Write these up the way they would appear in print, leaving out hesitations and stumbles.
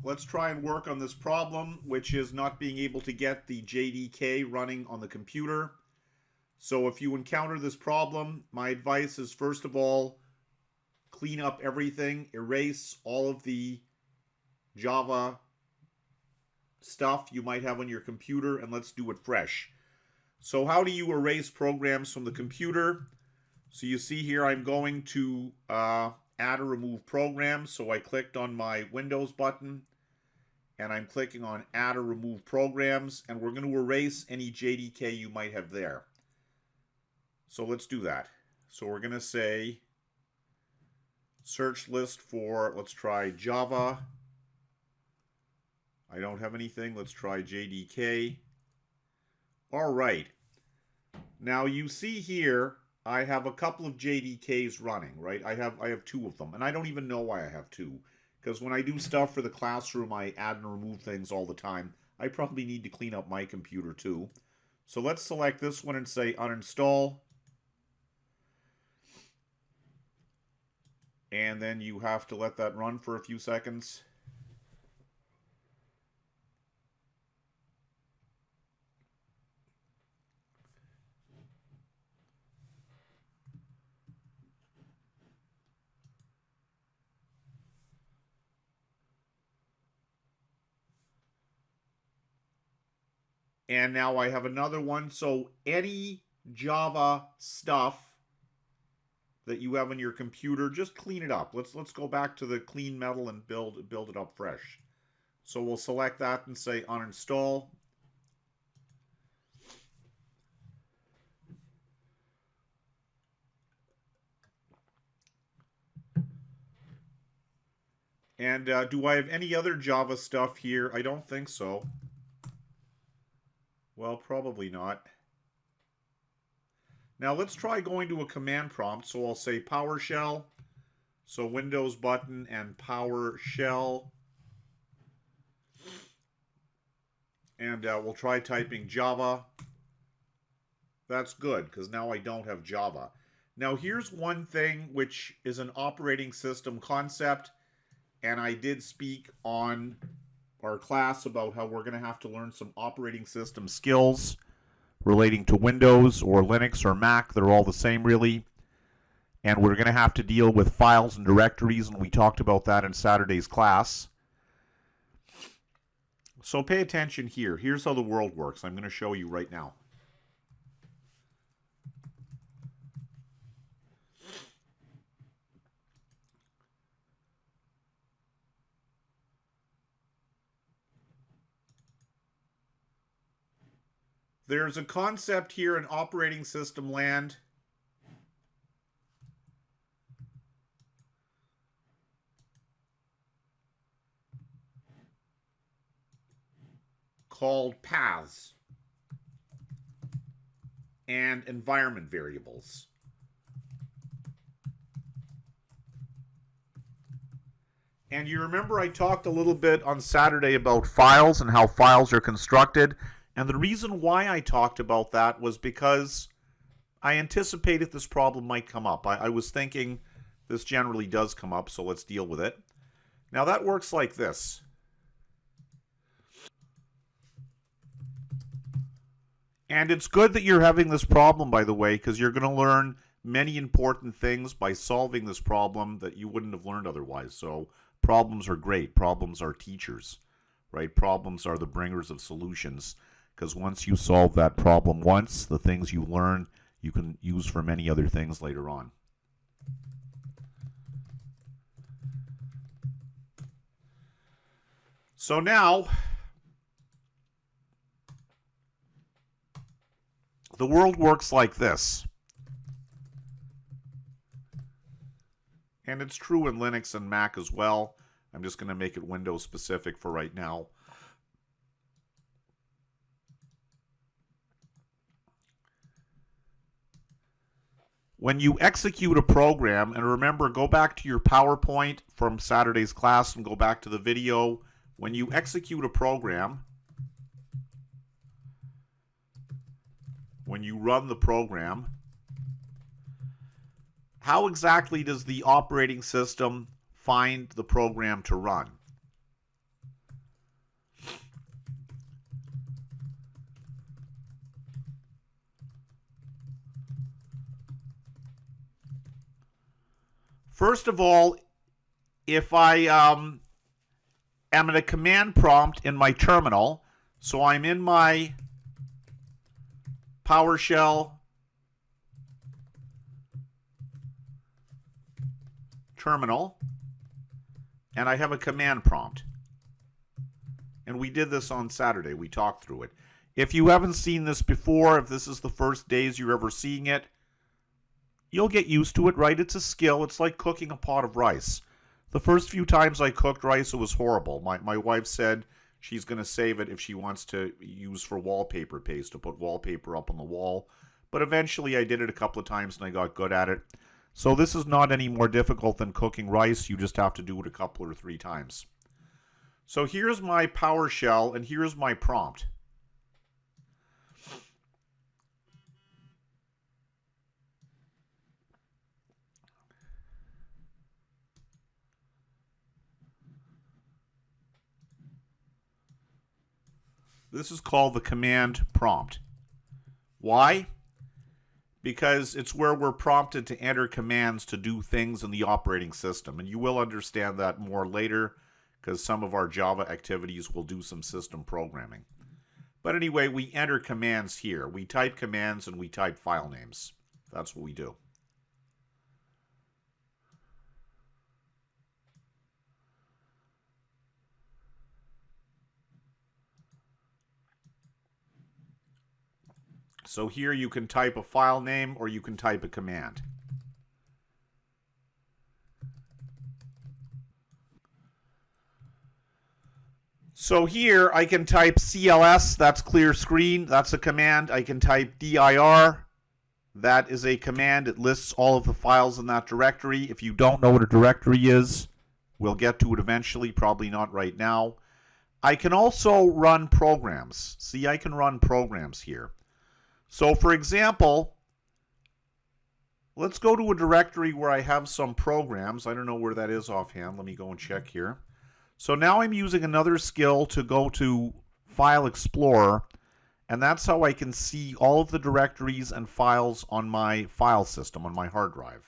let's try and work on this problem, which is not being able to get the JDK running on the computer. So if you encounter this problem, my advice is, first of all, clean up everything, erase all of the Java stuff you might have on your computer, and let's do it fresh. So how do you erase programs from the computer? So you see here I'm going to add or remove programs. So I clicked on my Windows button and I'm clicking on add or remove programs, and we're going to erase any JDK you might have there. So let's do that. So we're going to say search list for, let's try Java. I don't have anything. Let's try JDK. All right. Now you see here I have a couple of JDKs running, right? I have two of them, and I don't even know why I have two, because when I do stuff for the classroom, I add and remove things all the time. I probably need to clean up my computer too. So let's select this one and say uninstall. And then you have to let that run for a few seconds. And now I have another one. So any Java stuff that you have on your computer, just clean it up. Let's go back to the clean metal and build it up fresh. So we'll select that and say uninstall. And do I have any other Java stuff here? I don't think so. Well, probably not. Now let's try going to a command prompt. So I'll say PowerShell. So Windows button and PowerShell. And we'll try typing Java. That's good, because now I don't have Java. Now here's one thing which is an operating system concept. And I did speak on our class about how we're going to have to learn some operating system skills relating to Windows or Linux or Mac. They're all the same, really. And we're going to have to deal with files and directories, and we talked about that in Saturday's class. So pay attention here. Here's how the world works. I'm going to show you right now. There's a concept here in operating system land called paths and environment variables. And you remember I talked a little bit on Saturday about files and how files are constructed. And the reason why I talked about that was because I anticipated this problem might come up. I was thinking this generally does come up, so let's deal with it. Now that works like this. And it's good that you're having this problem, by the way, because you're going to learn many important things by solving this problem that you wouldn't have learned otherwise. So problems are great. Problems are teachers, right? Problems are the bringers of solutions. Because once you solve that problem once, the things you learn you can use for many other things later on. So now, the world works like this. And it's true in Linux and Mac as well. I'm just going to make it Windows specific for right now. When you execute a program, and remember, go back to your PowerPoint from Saturday's class and go back to the video. When you execute a program, when you run the program, how exactly does the operating system find the program to run? First of all, if I am in a command prompt in my terminal, so I'm in my Powershell terminal, and I have a command prompt. And we did this on Saturday. We talked through it. If you haven't seen this before, if this is the first days you're ever seeing it, you'll get used to it, right? It's a skill. It's like cooking a pot of rice. The first few times I cooked rice, it was horrible. My wife said she's going to save it if she wants to use for wallpaper paste, to put wallpaper up on the wall. But eventually I did it a couple of times and I got good at it. So this is not any more difficult than cooking rice. You just have to do it a couple or 3 times. So here's my PowerShell and here's my prompt. This is called the command prompt. Why? Because it's where we're prompted to enter commands to do things in the operating system. And you will understand that more later, because some of our Java activities will do some system programming. But anyway, we enter commands here. We type commands and we type file names. That's what we do. So here you can type a file name or you can type a command. So here I can type CLS, that's clear screen, that's a command. I can type dir, that is a command. It lists all of the files in that directory. If you don't know what a directory is, we'll get to it eventually, probably not right now. I can also run programs. See, I can run programs here. So for example, let's go to a directory where I have some programs. I don't know where that is offhand. Let me go and check here. So now I'm using another skill to go to File Explorer, and that's how I can see all of the directories and files on my file system, on my hard drive.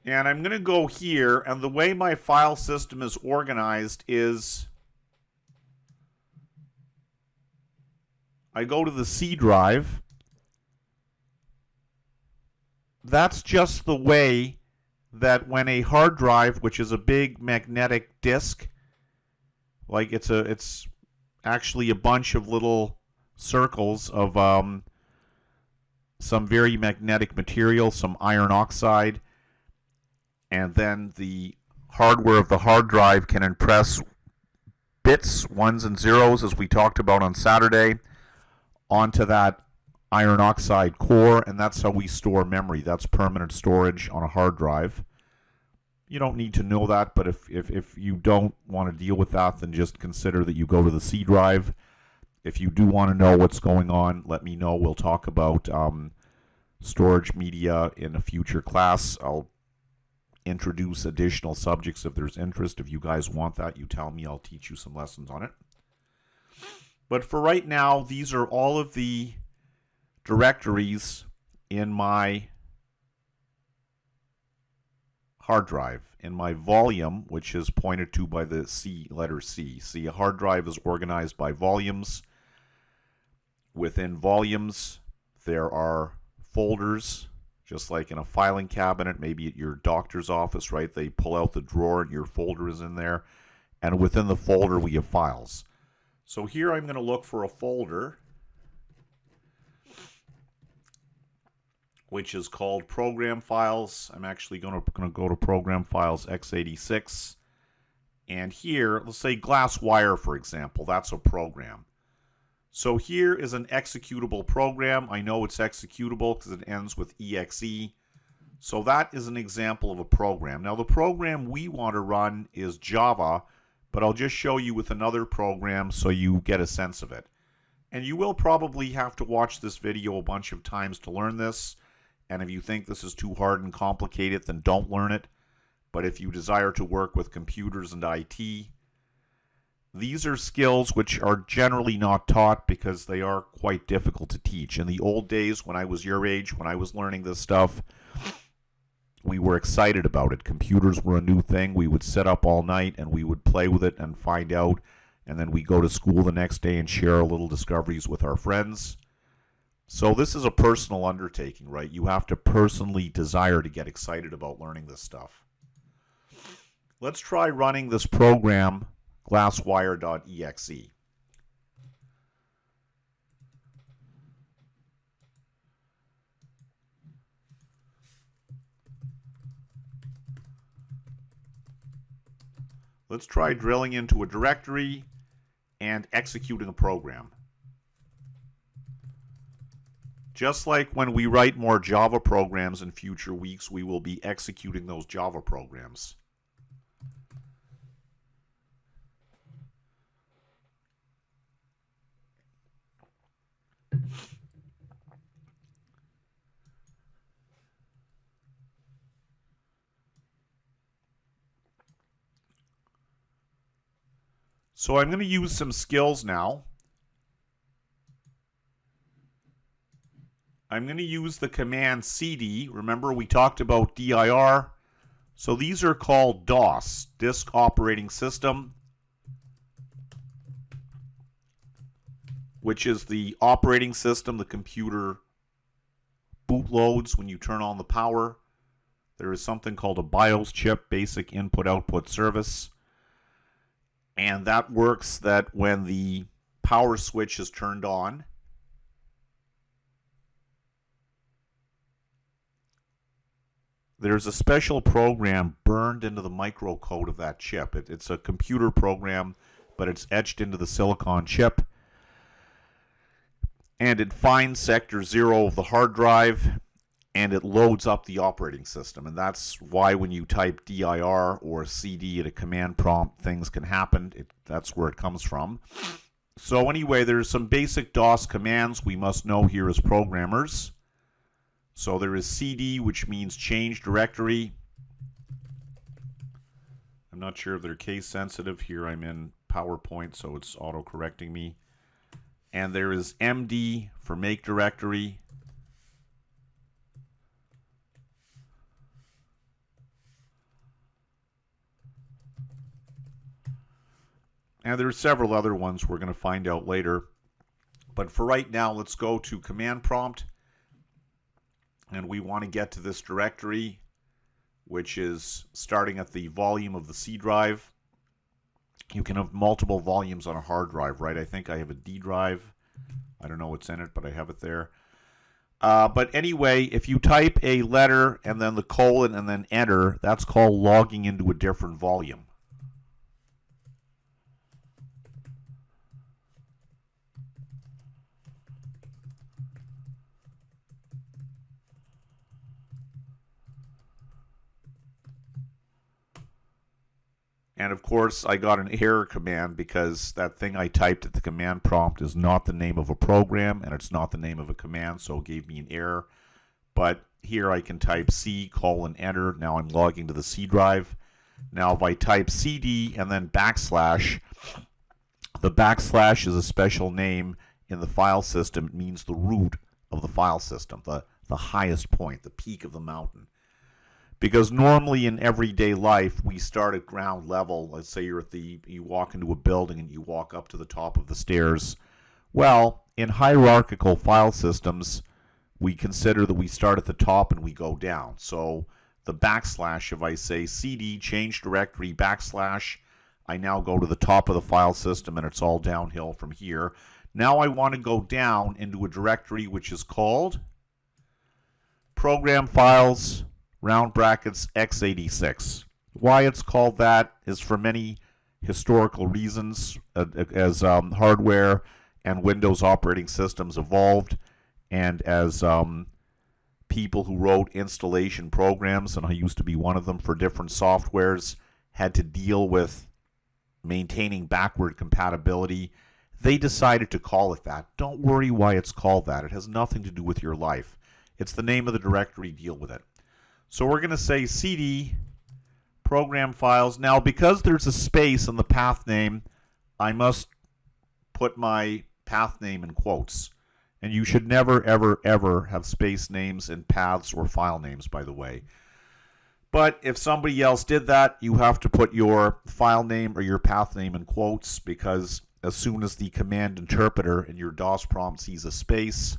And I'm going to go here, and the way my file system is organized is I go to the C drive. That's just the way that when a hard drive, which is a big magnetic disk, like it's actually a bunch of little circles of some very magnetic material, some iron oxide, and then the hardware of the hard drive can impress bits, ones and zeros, as we talked about on Saturday, onto that iron oxide core, and that's how we store memory. That's permanent storage on a hard drive. You don't need to know that, but if you don't want to deal with that, then just consider that you go to the C drive. If you do want to know what's going on, let me know. We'll talk about storage media in a future class. I'll introduce additional subjects if there's interest. If you guys want that, you tell me. I'll teach you some lessons on it. But for right now, these are all of the directories in my hard drive, in my volume, which is pointed to by the letter C. See, a hard drive is organized by volumes. Within volumes, there are folders, just like in a filing cabinet, maybe at your doctor's office, right? They pull out the drawer and your folder is in there. And within the folder, we have files. So here I'm going to look for a folder which is called Program Files. I'm actually going to go to Program Files x86. And here, let's say Glass Wire, for example. That's a program. So here is an executable program. I know it's executable because it ends with exe. So that is an example of a program. Now the program we want to run is Java, but I'll just show you with another program so you get a sense of it. And you will probably have to watch this video a bunch of times to learn this. And if you think this is too hard and complicated, then don't learn it. But if you desire to work with computers and IT, These are skills which are generally not taught because they are quite difficult to teach. In the old days, when I was your age, when I was learning this stuff, we were excited about it. Computers were a new thing. We would sit up all night and we would play with it and find out. And then we go to school the next day and share our little discoveries with our friends. So this is a personal undertaking, right? You have to personally desire to get excited about learning this stuff. Let's try running this program, glasswire.exe. Let's try drilling into a directory and executing a program. Just like when we write more Java programs in future weeks, we will be executing those Java programs. So I'm going to use some skills now. I'm going to use the command cd. Remember, we talked about dir. So these are called DOS, Disk Operating System, which is the operating system the computer bootloads when you turn on the power. There is something called a BIOS chip, Basic Input-Output Service. And that works that when the power switch is turned on, there's a special program burned into the microcode of that chip. It's a computer program, but it's etched into the silicon chip. And it finds sector 0 of the hard drive, and it loads up the operating system. And that's why when you type dir or cd at a command prompt, things can happen. That's where it comes from. So anyway, there's some basic DOS commands we must know here as programmers. So there is cd, which means change directory. I'm not sure if they're case sensitive. Here I'm in PowerPoint, so it's auto-correcting me. And there is md for make directory. And there are several other ones we're going to find out later. But for right now, let's go to command prompt. And we want to get to this directory, which is starting at the volume of the C drive. You can have multiple volumes on a hard drive, right? I think I have a D drive. I don't know what's in it, but I have it there. But anyway, if you type a letter and then the colon and then enter, that's called logging into a different volume. And of course, I got an error command because that thing I typed at the command prompt is not the name of a program and it's not the name of a command, so it gave me an error. But here I can type C colon enter. Now I'm logging to the C drive. Now if I type CD and then backslash, the backslash is a special name in the file system. It means the root of the file system, the highest point, the peak of the mountain. Because normally in everyday life, we start at ground level. Let's say you walk into a building and you walk up to the top of the stairs. Well, in hierarchical file systems, we consider that we start at the top and we go down. So the backslash, if I say cd change directory backslash, I now go to the top of the file system and it's all downhill from here. Now I want to go down into a directory which is called program files round brackets x86. Why it's called that is for many historical reasons. As hardware and Windows operating systems evolved, and as people who wrote installation programs, and I used to be one of them for different softwares, had to deal with maintaining backward compatibility, they decided to call it that. Don't worry why it's called that. It has nothing to do with your life. It's the name of the directory. Deal with it. So we're going to say cd program files. Now, because there's a space in the path name, I must put my path name in quotes. And you should never, ever, ever have space names in paths or file names, by the way. But if somebody else did that, you have to put your file name or your path name in quotes, because as soon as the command interpreter in your DOS prompt sees a space,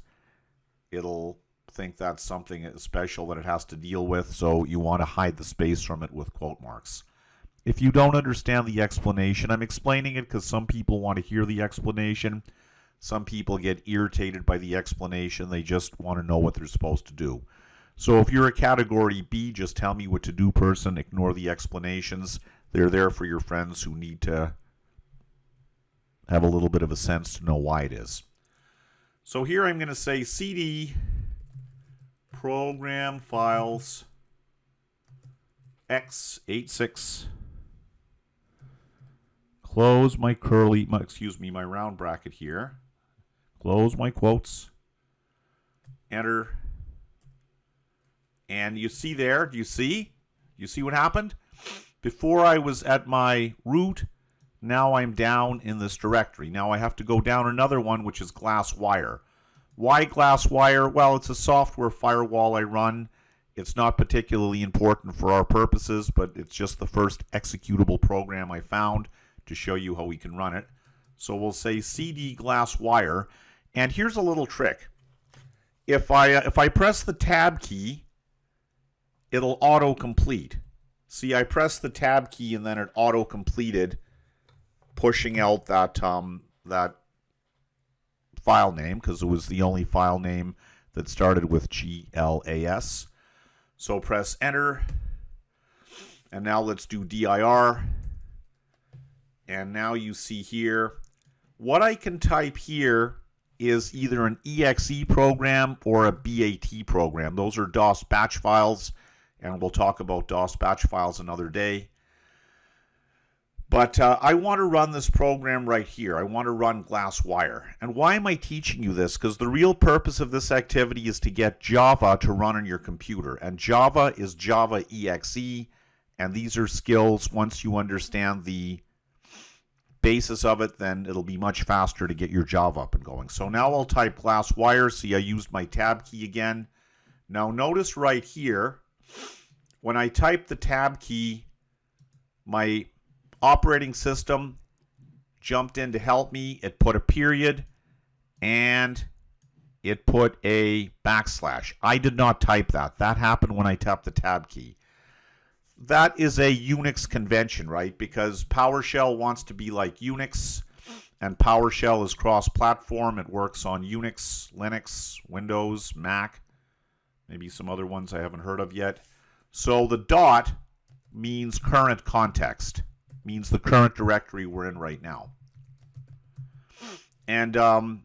it'll think that's something special that it has to deal with, so you want to hide the space from it with quote marks. If you don't understand the explanation, I'm explaining it because some people want to hear the explanation. Some people get irritated by the explanation. They just want to know what they're supposed to do. So if you're a category B, just tell me what to do person. Ignore the explanations. They're there for your friends who need to have a little bit of a sense to know why it is. So here I'm going to say cd program files x86, close my my round bracket here, close my quotes, enter, and you see there, do you see what happened? Before I was at my root, now I'm down in this directory. Now I have to go down another one, which is GlassWire. Why GlassWire? Well, it's a software firewall I run. It's not particularly important for our purposes, but it's just the first executable program I found to show you how we can run it. So we'll say cd GlassWire, and here's a little trick. If I press the tab key, it'll auto-complete. See, I pressed the tab key and then it auto-completed, pushing out that file name, because it was the only file name that started with GLAS. So press enter, and now let's do dir. And now you see here, what I can type here is either an exe program or a BAT program. Those are DOS batch files, and we'll talk about DOS batch files another day. But I want to run this program right here. I want to run GlassWire. And why am I teaching you this? Because the real purpose of this activity is to get Java to run on your computer. And Java is Java EXE. And these are skills, once you understand the basis of it, then it'll be much faster to get your Java up and going. So now I'll type GlassWire. See, I used my tab key again. Now notice right here, when I type the tab key, my operating system jumped in to help me. It put a period and it put a backslash. I did not type that. That happened when I tapped the tab key. That is a Unix convention, right? Because PowerShell wants to be like Unix, and PowerShell is cross-platform. It works on Unix, Linux, Windows, Mac, maybe some other ones I haven't heard of yet. So the dot means current context, means the current directory we're in right now. And the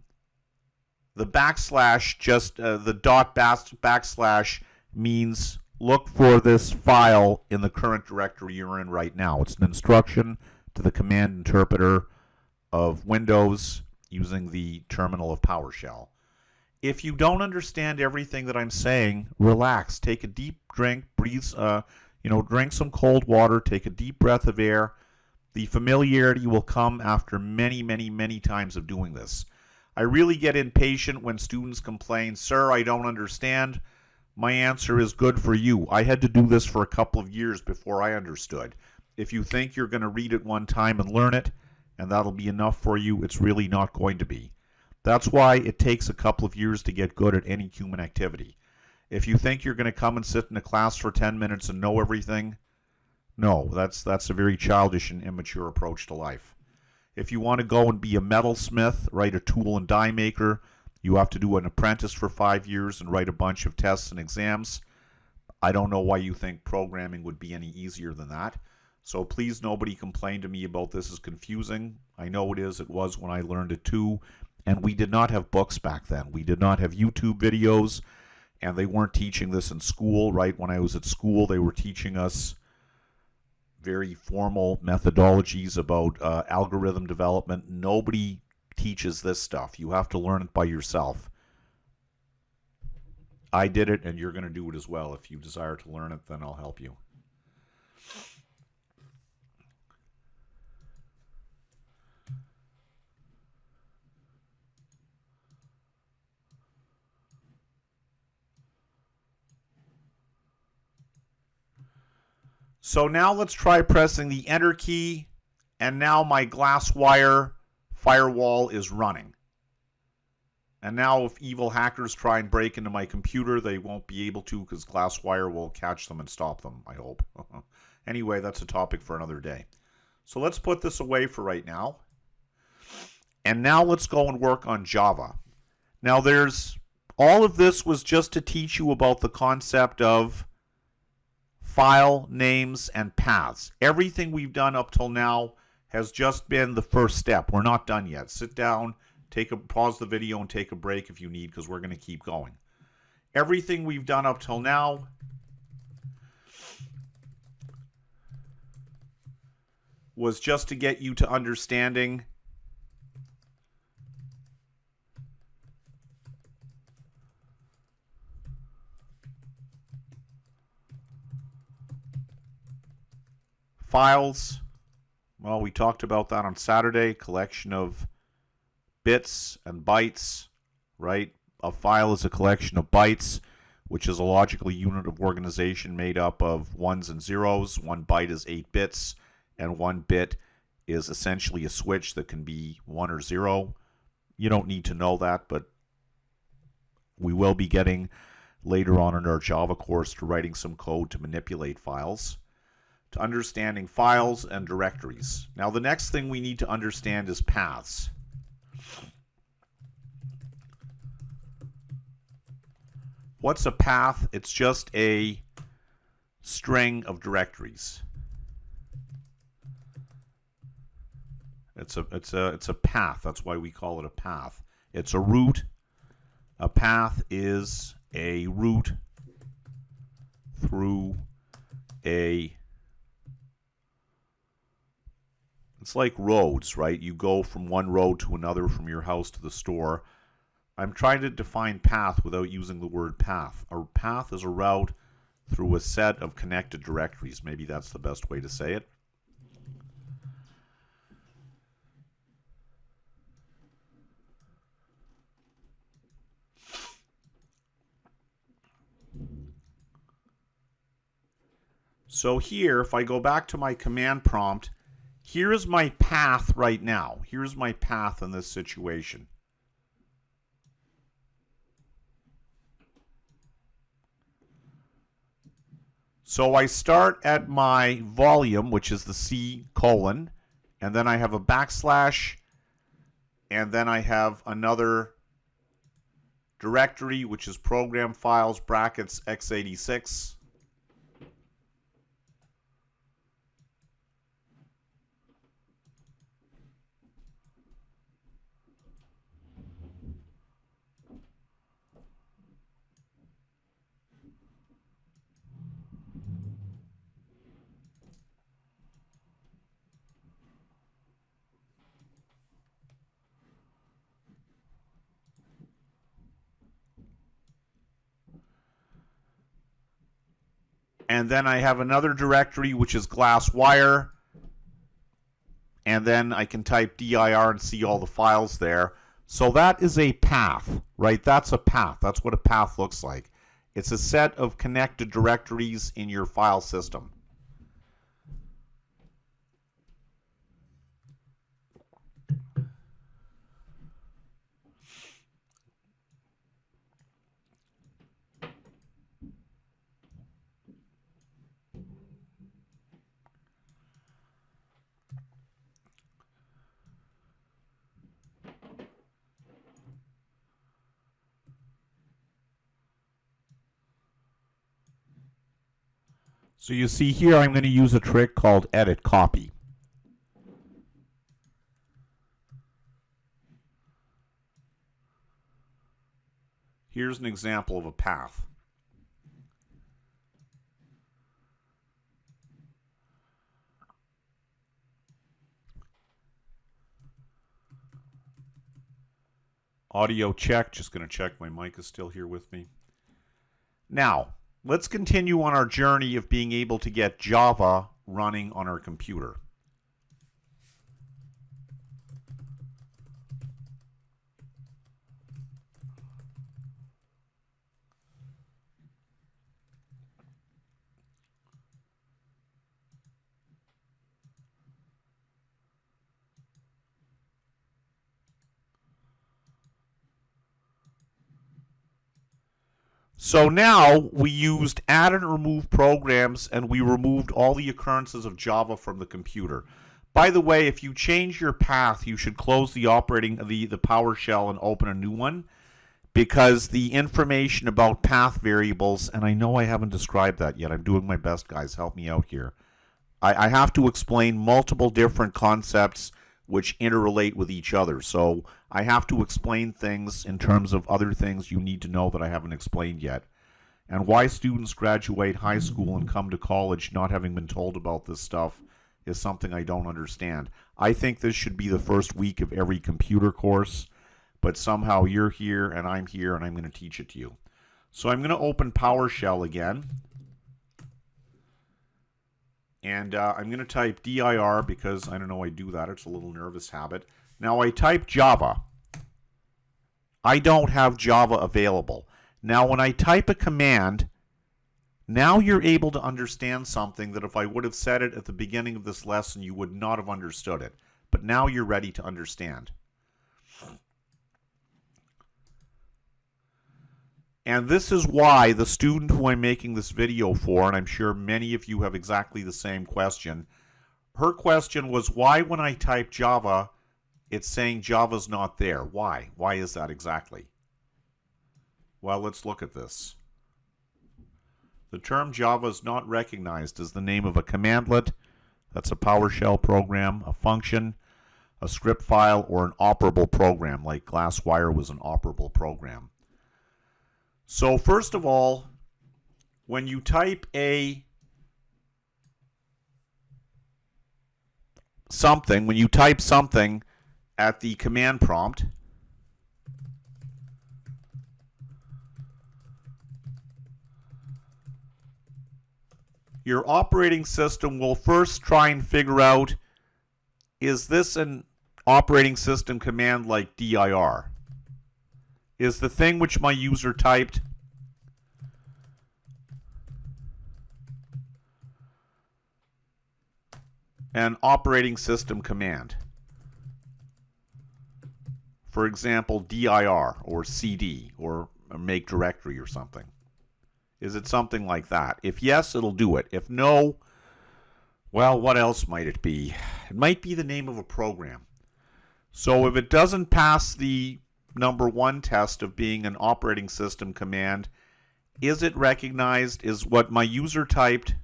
backslash, just the dot backslash means look for this file in the current directory you're in right now. It's an instruction to the command interpreter of Windows using the terminal of PowerShell. If you don't understand everything that I'm saying, relax. Take a deep drink, breathe, drink some cold water, take a deep breath of air. The familiarity will come after many, many, many times of doing this. I really get impatient when students complain, "Sir, I don't understand." My answer is good for you. I had to do this for a couple of years before I understood. If you think you're going to read it one time and learn it, and that'll be enough for you, it's really not going to be. That's why it takes a couple of years to get good at any human activity. If you think you're going to come and sit in a class for 10 minutes and know everything, no, that's a very childish and immature approach to life. If you want to go and be a metalsmith, right, a tool and die maker, you have to do an apprentice for 5 years and write a bunch of tests and exams. I don't know why you think programming would be any easier than that. So please, nobody complain to me about this is confusing. I know it is. It was when I learned it too. And we did not have books back then. We did not have YouTube videos, and they weren't teaching this in school, right? When I was at school, they were teaching us very formal methodologies about algorithm development. Nobody teaches this stuff. You have to learn it by yourself. I did it, and you're going to do it as well. If you desire to learn it, then I'll help you. So now let's try pressing the Enter key, and now my GlassWire firewall is running. And now if evil hackers try and break into my computer, they won't be able to because GlassWire will catch them and stop them, I hope. Anyway, that's a topic for another day. So let's put this away for right now. And now let's go and work on Java. Now all of this was just to teach you about the concept of file names and paths. Everything we've done up till now has just been the first step. We're not done yet. Sit down, pause the video and take a break if you need, because we're going to keep going. Everything we've done up till now was just to get you to understanding files. Well, we talked about that on Saturday. Collection of bits and bytes, right? A file is a collection of bytes, which is a logical unit of organization made up of ones and zeros. 1 byte is 8 bits, and 1 bit is essentially a switch that can be 1 or 0. You don't need to know that, but we will be getting later on in our Java course to writing some code to manipulate files, to understanding files and directories. Now, the next thing we need to understand is paths. What's a path? It's just a string of directories. It's a path. That's why we call it a path. It's a route. A path is a route through a... It's like roads, right? You go from one road to another, from your house to the store. I'm trying to define path without using the word path. A path is a route through a set of connected directories. Maybe that's the best way to say it. So here, if I go back to my command prompt, here is my path right now. Here's my path in this situation. So I start at my volume, which is the C colon, and then I have a backslash, and then I have another directory, which is program files brackets x86. And then I have another directory, which is GlassWire. And then I can type dir and see all the files there. So that is a path, right? That's a path. That's what a path looks like. It's a set of connected directories in your file system. So you see here I'm going to use a trick called edit copy. Here's an example of a path. Audio check. Just going to check my mic is still here with me. Now, let's continue on our journey of being able to get Java running on our computer. So now we used add and remove programs, and we removed all the occurrences of Java from the computer. By the way, if you change your path, you should close the PowerShell and open a new one, because the information about path variables, and I know I haven't described that yet. I'm doing my best, guys. Help me out here. I have to explain multiple different concepts which interrelate with each other. So I have to explain things in terms of other things you need to know that I haven't explained yet. And why students graduate high school and come to college not having been told about this stuff is something I don't understand. I think this should be the first week of every computer course, but somehow you're here and I'm going to teach it to you. So I'm going to open PowerShell again. And I'm going to type dir because, I don't know, I do that. It's a little nervous habit. Now I type Java. I don't have Java available. Now when I type a command, now you're able to understand something that if I would have said it at the beginning of this lesson, you would not have understood it. But now you're ready to understand. And this is why the student who I'm making this video for, and I'm sure many of you have exactly the same question, her question was, why when I type Java, it's saying Java's not there? Why? Why is that exactly? Well, let's look at this. The term Java is not recognized as the name of a commandlet, that's a PowerShell program, a function, a script file, or an operable program, like GlassWire was an operable program. So first of all, when you type something at the command prompt, your operating system will first try and figure out, is this an operating system command like dir? Is the thing which my user typed an operating system command? For example, dir or cd or make directory or something. Is it something like that? If yes, it'll do it. If no, well, what else might it be? It might be the name of a program. So if it doesn't pass the number one test of being an operating system command, is it recognized? Is what my user typed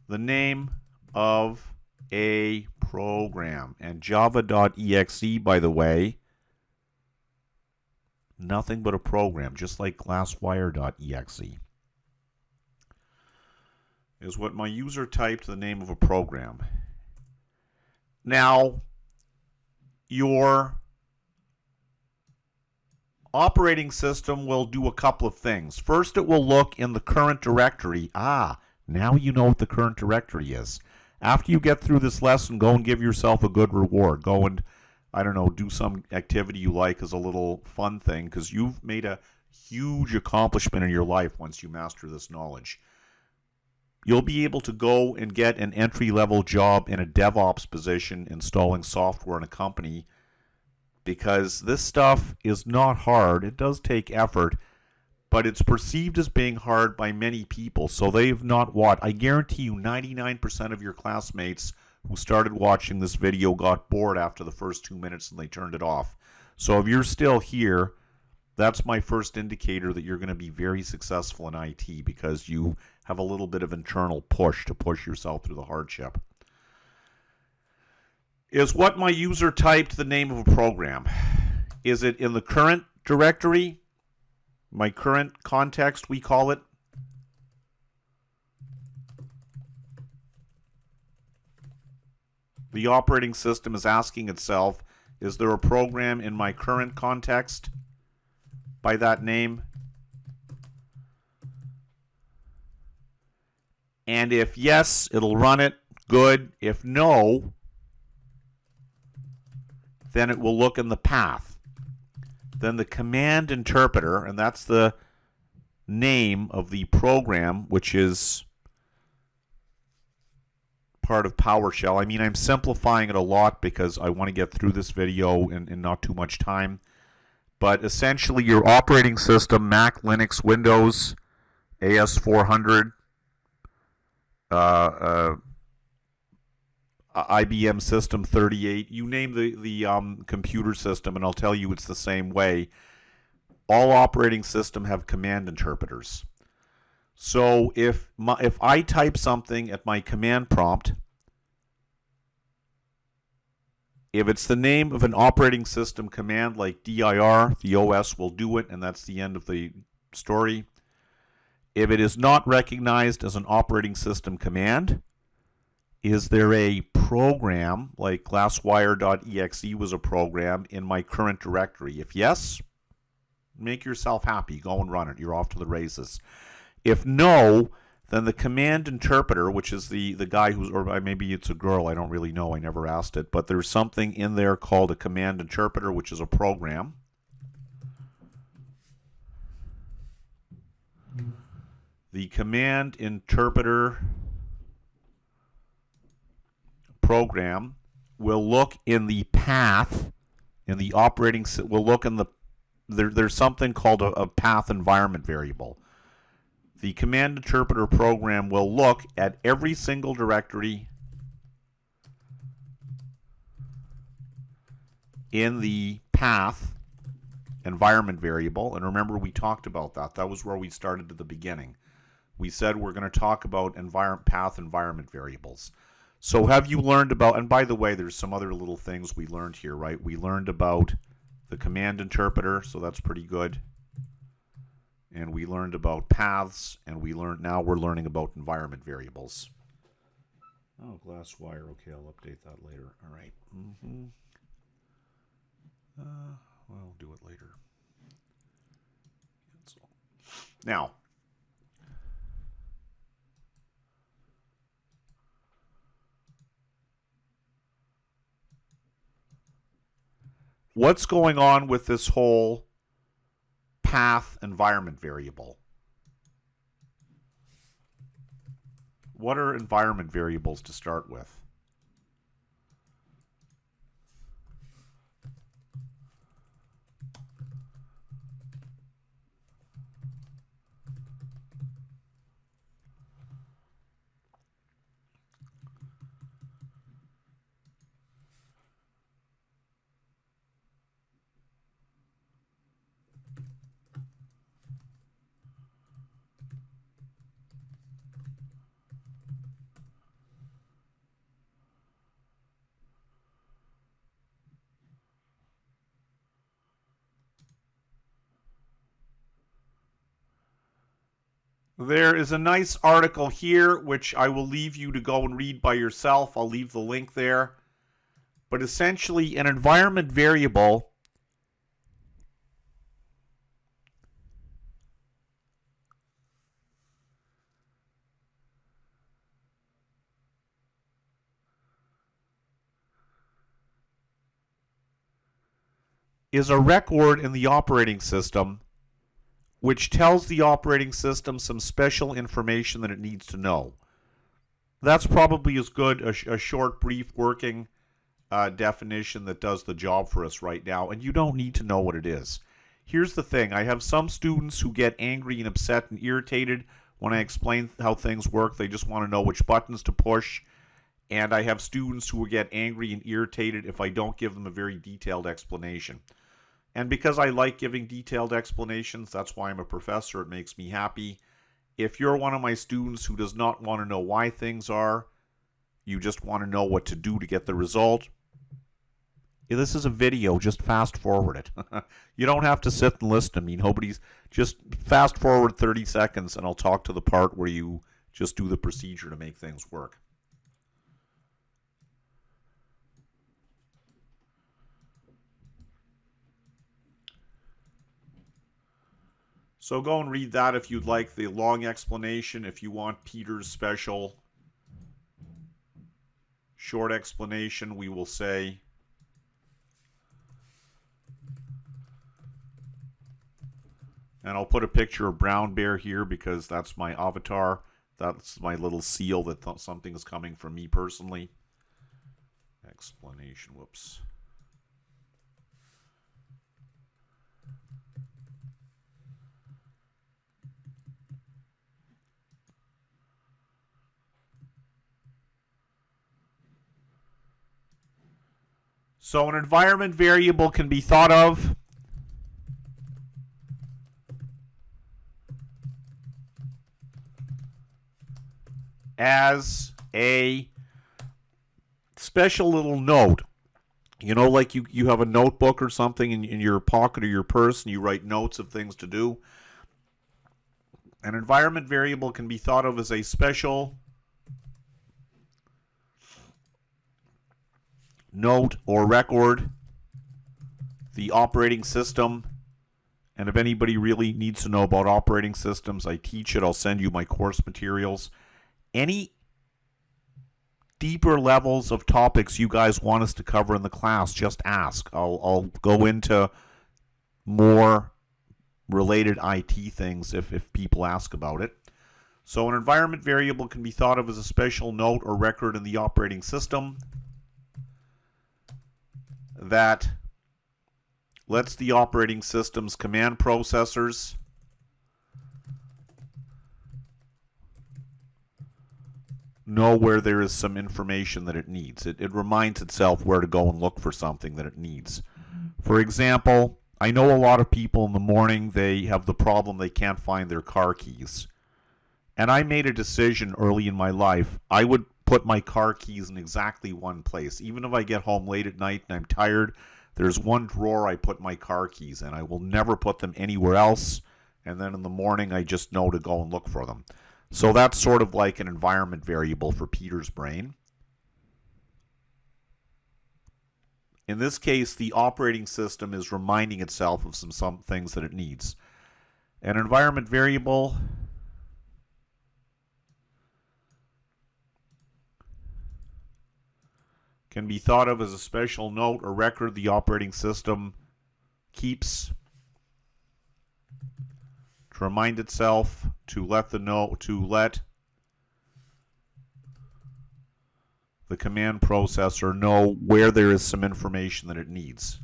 the name of a program? And java.exe, by the way, nothing but a program, just like glasswire.exe. Is what my user typed the name of a program. Now, your operating system will do a couple of things. First, it will look in the current directory. Now you know what the current directory is. After you get through this lesson, go and give yourself a good reward. Go and, I don't know, do some activity you like as a little fun thing, because you've made a huge accomplishment in your life once you master this knowledge. You'll be able to go and get an entry-level job in a DevOps position installing software in a company, because this stuff is not hard. It does take effort, but it's perceived as being hard by many people. So they've not watched. I guarantee you 99% of your classmates who started watching this video got bored after the first 2 minutes and they turned it off. So if you're still here, that's my first indicator that you're going to be very successful in IT, because you have a little bit of internal push to push yourself through the hardship. Is what my user typed the name of a program? Is it in the current directory? My current context, we call it. The operating system is asking itself, is there a program in my current context by that name? And if yes, it'll run it. Good. If no, then it will look in the path. Then the command interpreter, and that's the name of the program, which is part of PowerShell. I'm simplifying it a lot because I want to get through this video in not too much time. But essentially your operating system, Mac, Linux, Windows, AS400, IBM System 38, you name the computer system and I'll tell you it's the same way. All operating systems have command interpreters. So if I type something at my command prompt, if it's the name of an operating system command like dir, the OS will do it, and that's the end of the story. If it is not recognized as an operating system command, is there a program, like glasswire.exe was a program, in my current directory? If yes, make yourself happy. Go and run it. You're off to the races. If no, then the command interpreter, which is the guy who's, or maybe it's a girl, I don't really know, I never asked it, but there's something in there called a command interpreter, which is a program. The command interpreter program will look in the path, in the operating, will look in the, there's something called a path environment variable. The command interpreter program will look at every single directory in the path environment variable. And remember, we talked about that. That was where we started at the beginning. We said we're going to talk about path environment variables. So have you learned about, and by the way, there's some other little things we learned here, right? We learned about the command interpreter, so that's pretty good. And we learned about paths, and now we're learning about environment variables. Oh, Glasswire. Okay, I'll update that later. All right. Well, I'll do it later. Cancel. Now, what's going on with this whole path environment variable? What are environment variables to start with? There is a nice article here, which I will leave you to go and read by yourself. I'll leave the link there. But essentially, an environment variable is a record in the operating system which tells the operating system some special information that it needs to know. That's probably as good a short, brief working definition that does the job for us right now, and you don't need to know what it is. Here's the thing. I have some students who get angry and upset and irritated when I explain how things work. They just want to know which buttons to push. And I have students who get angry and irritated if I don't give them a very detailed explanation. And because I like giving detailed explanations, that's why I'm a professor. It makes me happy. If you're one of my students who does not want to know why things are, you just want to know what to do to get the result, this is a video. Just fast forward it. You don't have to sit and listen to me. Nobody's, just fast forward 30 seconds and I'll talk to the part where you just do the procedure to make things work. So go and read that if you'd like the long explanation. If you want Peter's special short explanation, we will say, and I'll put a picture of Brown Bear here because that's my avatar. That's my little seal that something is coming from me personally. Explanation, whoops. So an environment variable can be thought of as a special little note. You know, like you have a notebook or something in your pocket or your purse, and you write notes of things to do. An environment variable can be thought of as a special note or record the operating system. And if anybody really needs to know about operating systems, I teach it. I'll send you my course materials. Any deeper levels of topics you guys want us to cover in the class, just ask. I'll go into more related IT things if people ask about it. So an environment variable can be thought of as a special note or record in the operating system that lets the operating system's command processors know where there is some information that it needs. It reminds itself where to go and look for something that it needs. For example, I know a lot of people in the morning, they have the problem they can't find their car keys. And I made a decision early in my life. I would put my car keys in exactly one place. Even if I get home late at night and I'm tired, there's one drawer I put my car keys in. I will never put them anywhere else. And then in the morning, I just know to go and look for them. So that's sort of like an environment variable for Peter's brain. In this case, the operating system is reminding itself of some things that it needs. An environment variable can be thought of as a special note or record the operating system keeps to remind itself to let the command processor know where there is some information that it needs.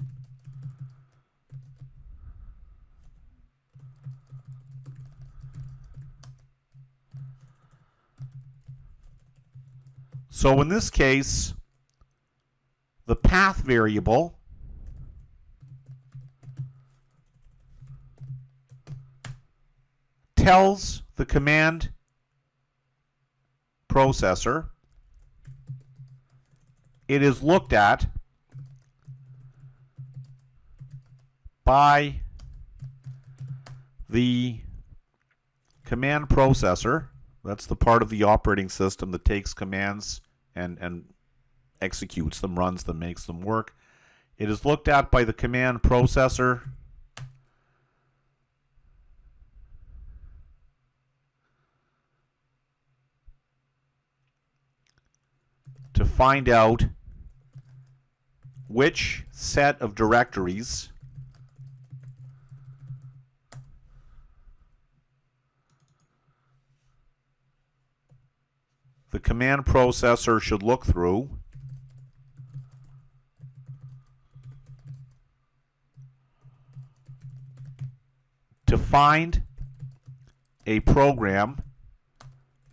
So in this case, the path variable tells the command processor it is looked at by the command processor. That's the part of the operating system that takes commands and executes them, runs them, makes them work. It is looked at by the command processor to find out which set of directories the command processor should look through to find a program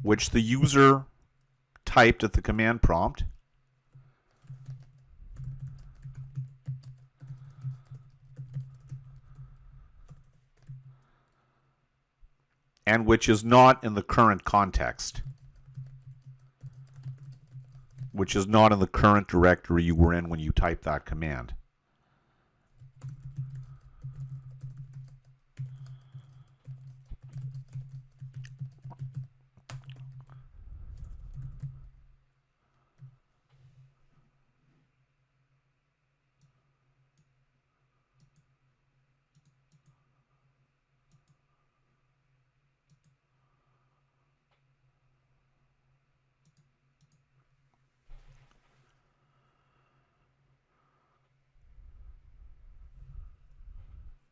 which the user typed at the command prompt and which is not in the current context, which is not in the current directory you were in when you typed that command.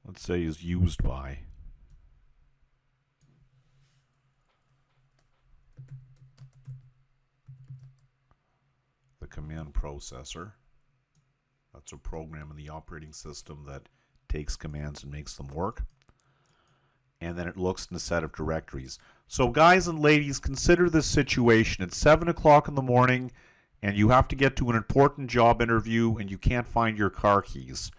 Let's say is used by. The command processor. That's a program in the operating system that takes commands and makes them work. And then it looks in a set of directories. So guys and ladies, consider this situation. It's 7 o'clock in the morning and you have to get to an important job interview and you can't find your car keys.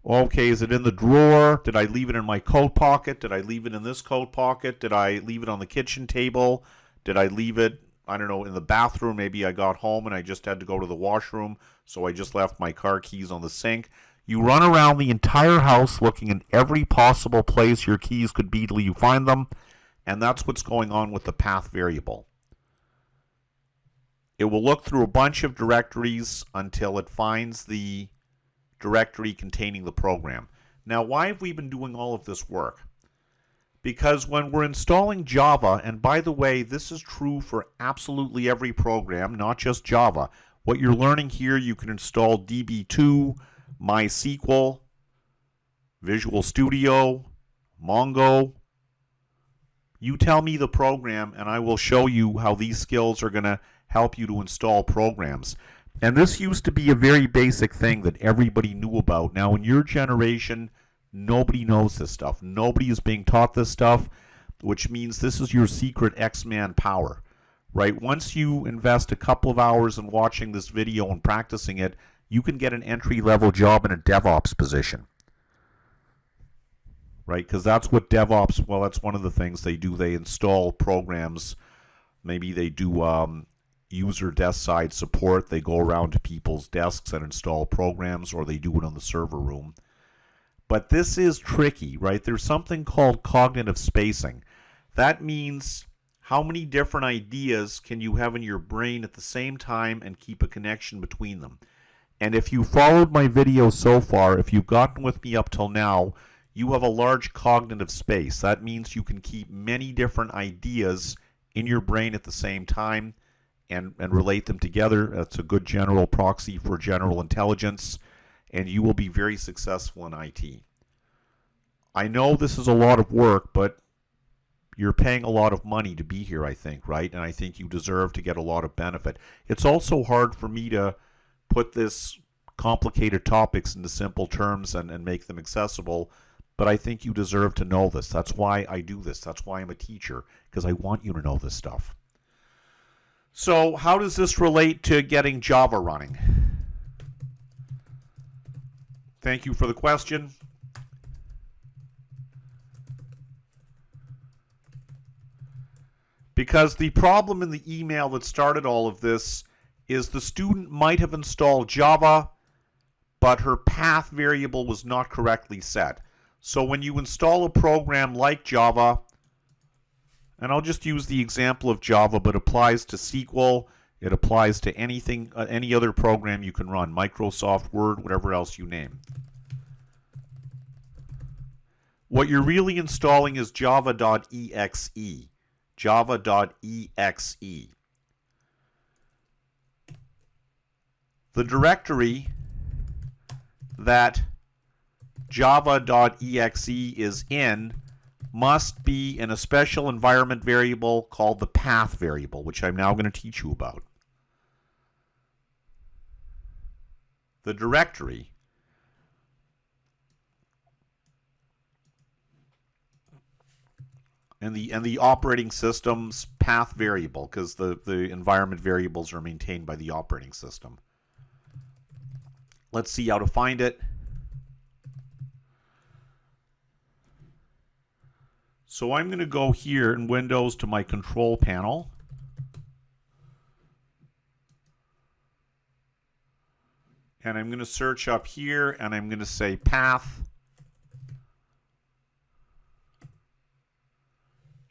Okay, is it in the drawer? Did I leave it in my coat pocket? Did I leave it in this coat pocket? Did I leave it on the kitchen table? Did I leave it, I don't know, in the bathroom? Maybe I got home and I just had to go to the washroom, so I just left my car keys on the sink. You run around the entire house looking in every possible place your keys could be till you find them, and that's what's going on with the path variable. It will look through a bunch of directories until it finds the directory containing the program. Now, why have we been doing all of this work? Because when we're installing Java, and by the way, this is true for absolutely every program, not just Java. What you're learning here, you can install DB2, MySQL, Visual Studio, Mongo. You tell me the program, and I will show you how these skills are going to help you to install programs. And this used to be a very basic thing that everybody knew about. Now, in your generation, nobody knows this stuff. Nobody is being taught this stuff, which means this is your secret X-Man power, right? Once you invest a couple of hours in watching this video and practicing it, you can get an entry-level job in a DevOps position, right? Because that's what DevOps, well, that's one of the things they do. They install programs. Maybe they do user desk side support. They go around to people's desks and install programs, or they do it on the server room. But this is tricky, right? There's something called cognitive spacing. That means how many different ideas can you have in your brain at the same time and keep a connection between them. And if you followed my video so far, if you've gotten with me up till now, you have a large cognitive space. That means you can keep many different ideas in your brain at the same time and relate them together. That's a good general proxy for general intelligence, and you will be very successful in IT. I know this is a lot of work, but you're paying a lot of money to be here, I think, right? And I think you deserve to get a lot of benefit. It's also hard for me to put this complicated topics into simple terms and make them accessible, but I think you deserve to know this. That's why I do this. That's why I'm a teacher, because I want you to know this stuff. So how does this relate to getting Java running? Thank you for the question. Because the problem in the email that started all of this is the student might have installed Java, but her path variable was not correctly set. So when you install a program like Java, and I'll just use the example of Java, but it applies to SQL, it applies to anything, any other program you can run, Microsoft Word, whatever else you name. What you're really installing is java.exe. Java.exe. The directory that java.exe is in must be in a special environment variable called the path variable, which I'm now going to teach you about. The directory and the operating system's path variable, because the environment variables are maintained by the operating system. Let's see how to find it. So I'm going to go here in Windows to my control panel. And I'm going to search up here, and I'm going to say path.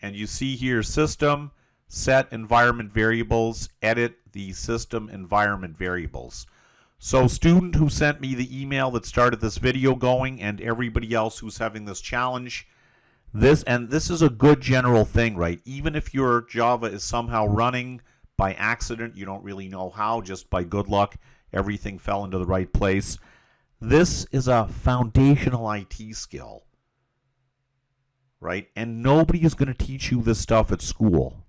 And you see here system, set environment variables, edit the system environment variables. So student who sent me the email that started this video going, and everybody else who's having this challenge, this is a good general thing, right? Even if your Java is somehow running by accident, you don't really know how, just by good luck, everything fell into the right place. This is a foundational IT skill, right? And nobody is going to teach you this stuff at school.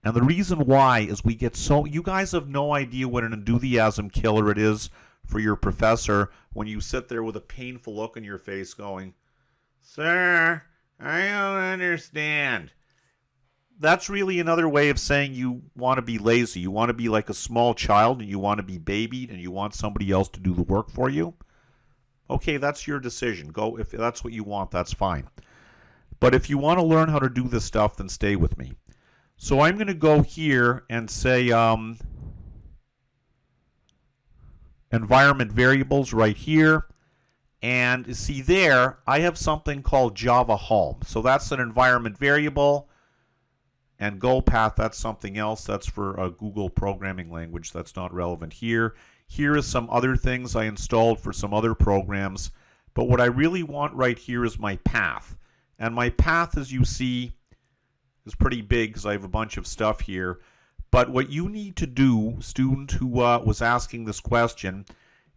And the reason why is we get so, you guys have no idea what an enthusiasm killer it is for your professor when you sit there with a painful look on your face going, "Sir, I don't understand." that's really another way of saying you want to be lazy. You want to be like a small child and you want to be babied and you want somebody else to do the work for you. Okay, that's your decision. Go, if that's what you want, that's fine. But if you want to learn how to do this stuff, then stay with me. So I'm going to go here and say environment variables right here. And see there, I have something called Java Home. So that's an environment variable. And Go path, that's something else. That's for a Google programming language. That's not relevant here. Here is some other things I installed for some other programs. But what I really want right here is my path. And my path, as you see, is pretty big because I have a bunch of stuff here. But what you need to do, student who was asking this question,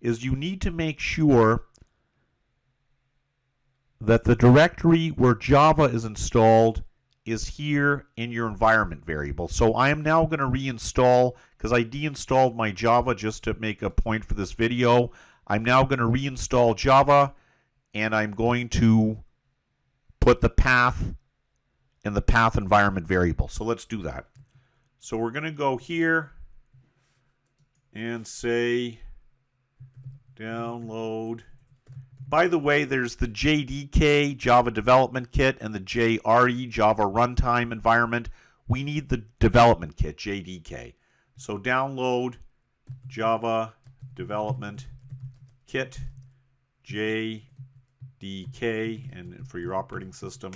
is you need to make sure that the directory where Java is installed is here in your environment variable. So I am now going to reinstall, because I deinstalled my Java just to make a point for this video. I'm now going to reinstall Java, and I'm going to put the path in the path environment variable. So let's do that. So we're going to go here and say download. By the way, there's the JDK, Java Development Kit, and the JRE, Java Runtime Environment. We need the Development Kit, JDK. So download Java Development Kit, JDK, and for your operating system.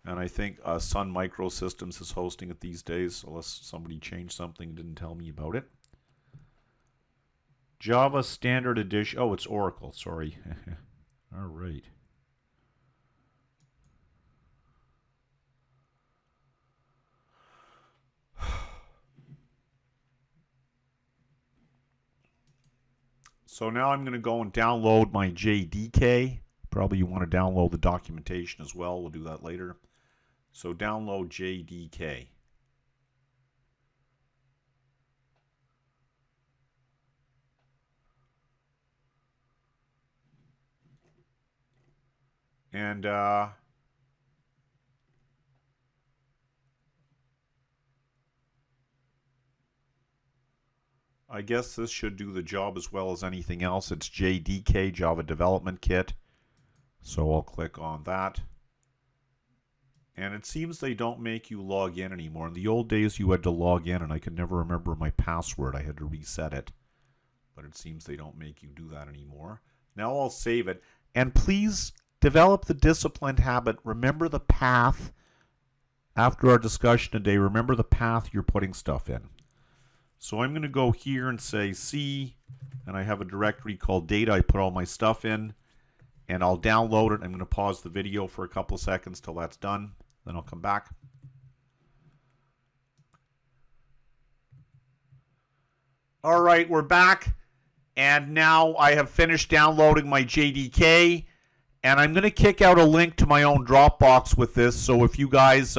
And I think Sun Microsystems is hosting it these days, unless somebody changed something and didn't tell me about it. Java Standard Edition. Oh, it's Oracle. Sorry. All right. So now I'm going to go and download my JDK. Probably you want to download the documentation as well. We'll do that later. So download JDK. And I guess this should do the job as well as anything else. It's JDK, Java Development Kit. So I'll click on that. And it seems they don't make you log in anymore. In the old days, you had to log in, and I could never remember my password. I had to reset it. But it seems they don't make you do that anymore. Now I'll save it. And please develop the disciplined habit. Remember the path. After our discussion today, remember the path you're putting stuff in. So I'm going to go here and say C, and I have a directory called data. I put all my stuff in, and I'll download it. I'm going to pause the video for a couple of seconds till that's done. Then I'll come back. All right, we're back. And now I have finished downloading my JDK. And I'm going to kick out a link to my own Dropbox with this. So if you guys,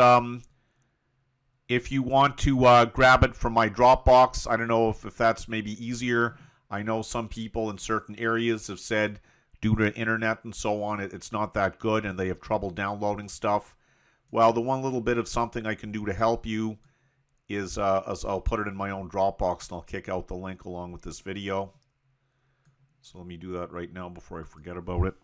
if you want to grab it from my Dropbox, I don't know if that's maybe easier. I know some people in certain areas have said due to internet and so on, it's not that good and they have trouble downloading stuff. Well, the one little bit of something I can do to help you is I'll put it in my own Dropbox and I'll kick out the link along with this video. So let me do that right now before I forget about it.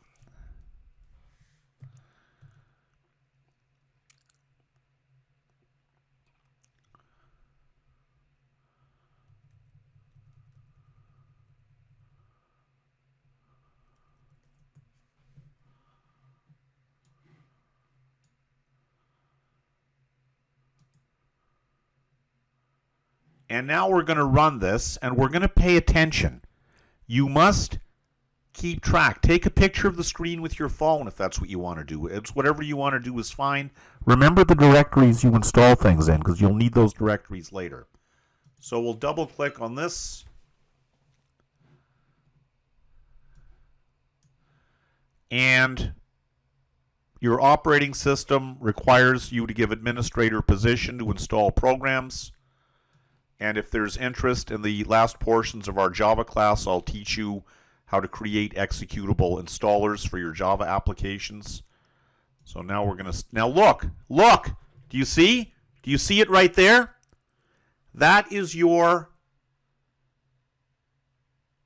And now we're going to run this, and we're going to pay attention. You must keep track. Take a picture of the screen with your phone if that's what you want to do. It's whatever you want to do is fine. Remember the directories you install things in, because you'll need those directories later. So we'll double click on this. And your operating system requires you to give administrator position to install programs. And if there's interest in the last portions of our Java class, I'll teach you how to create executable installers for your Java applications. So now we're going to, now look, do you see? Do you see it right there? That is your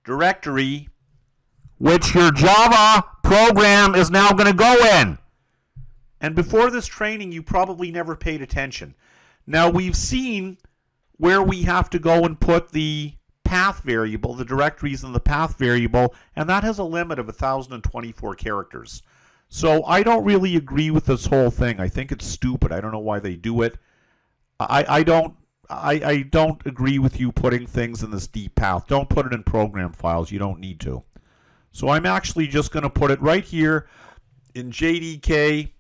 directory which your Java program is now going to go in. And before this training, you probably never paid attention. Now, we've seen where we have to go and put the path variable, the directories in the path variable, and that has a limit of 1,024 characters. So I don't really agree with this whole thing. I think it's stupid. I don't know why they do it. I don't agree with you putting things in this deep path. Don't put it in program files. You don't need to. So I'm actually just going to put it right here in JDK,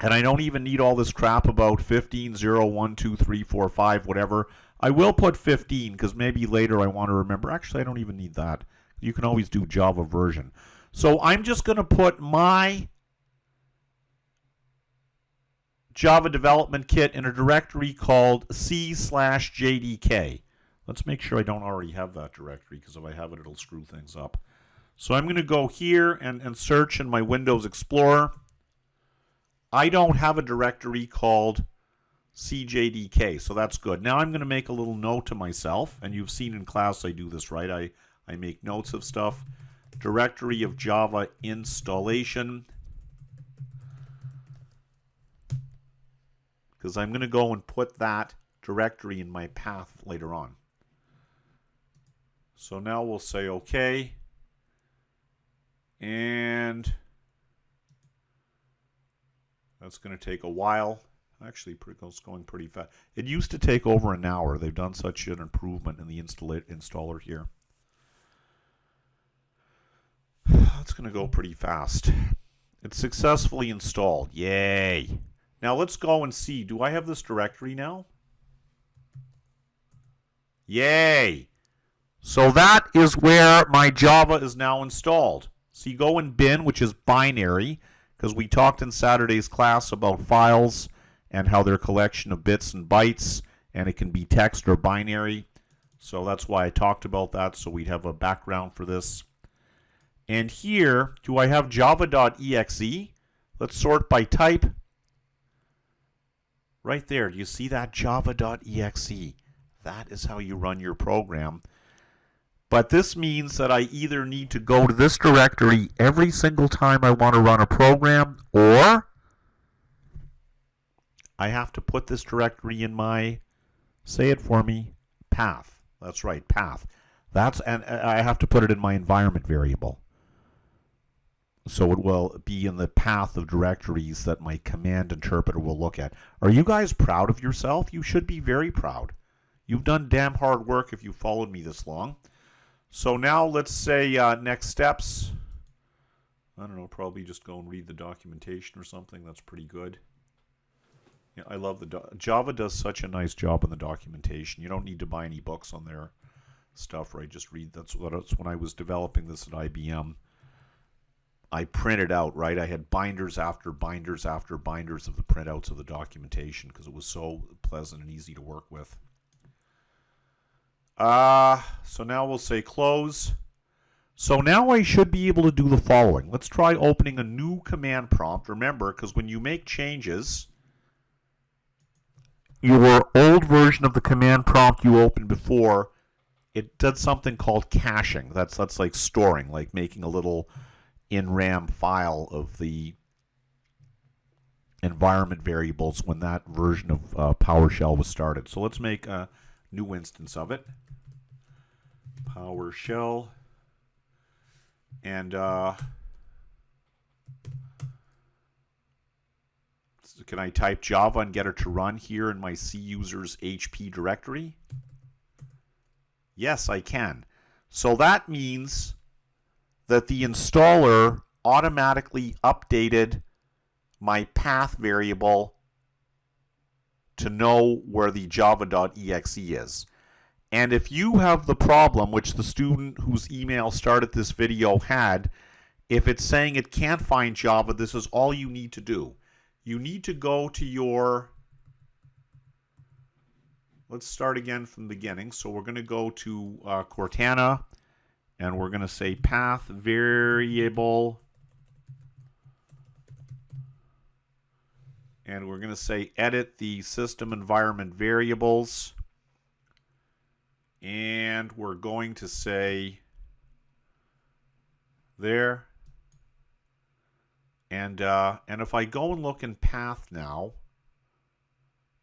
and I don't even need all this crap about 15, 0, 1, 2, 3, 4, 5, whatever. I will put 15 because maybe later I want to remember. Actually, I don't even need that. You can always do Java version. So I'm just going to put my Java development kit in a directory called C/JDK. Let's make sure I don't already have that directory, because if I have it, it'll screw things up. So I'm going to go here and search in my Windows Explorer. I don't have a directory called CJDK, so that's good. Now I'm going to make a little note to myself, and you've seen in class I do this, right? I make notes of stuff. Directory of Java installation. Because I'm going to go and put that directory in my path later on. So now we'll say OK. And that's going to take a while. Actually, it's going pretty fast. It used to take over an hour. They've done such an improvement in the installer here. That's going to go pretty fast. It's successfully installed. Yay! Now let's go and see. Do I have this directory now? Yay! So that is where my Java is now installed. So you go in bin, which is binary, because we talked in Saturday's class about files and how they're a collection of bits and bytes, and it can be text or binary. So that's why I talked about that, so we'd have a background for this. And here, do I have java.exe? Let's sort by type. Right there, do you see that? Java.exe. That is how you run your program. But this means that I either need to go to this directory every single time I want to run a program, or I have to put this directory in my, say it for me, path. That's right, path. And I have to put it in my environment variable. So it will be in the path of directories that my command interpreter will look at. Are you guys proud of yourself? You should be very proud. You've done damn hard work if you followed me this long. So now let's say next steps. I don't know, probably just go and read the documentation or something. That's pretty good. Yeah, I love Java does such a nice job in the documentation. You don't need to buy any books on their stuff, right? Just read. That's when I was developing this at IBM. I printed out, right? I had binders after binders after binders of the printouts of the documentation because it was so pleasant and easy to work with. So now we'll say close. So now I should be able to do the following. Let's try opening a new command prompt. Remember, because when you make changes, your old version of the command prompt you opened before, it did something called caching. That's like storing, like making a little in RAM file of the environment variables when that version of PowerShell was started. So let's make a new instance of it. PowerShell. And can I type Java and get it to run here in my C users HP directory? Yes, I can. So that means that the installer automatically updated my path variable to know where the java.exe is. And if you have the problem, which the student whose email started this video had, if it's saying it can't find Java, this is all you need to do. You need to go to your, let's start again from the beginning. So we're going to go to Cortana, and we're going to say path variable, And we're going to say edit the system environment variables. And we're going to say there. And if I go and look in path now,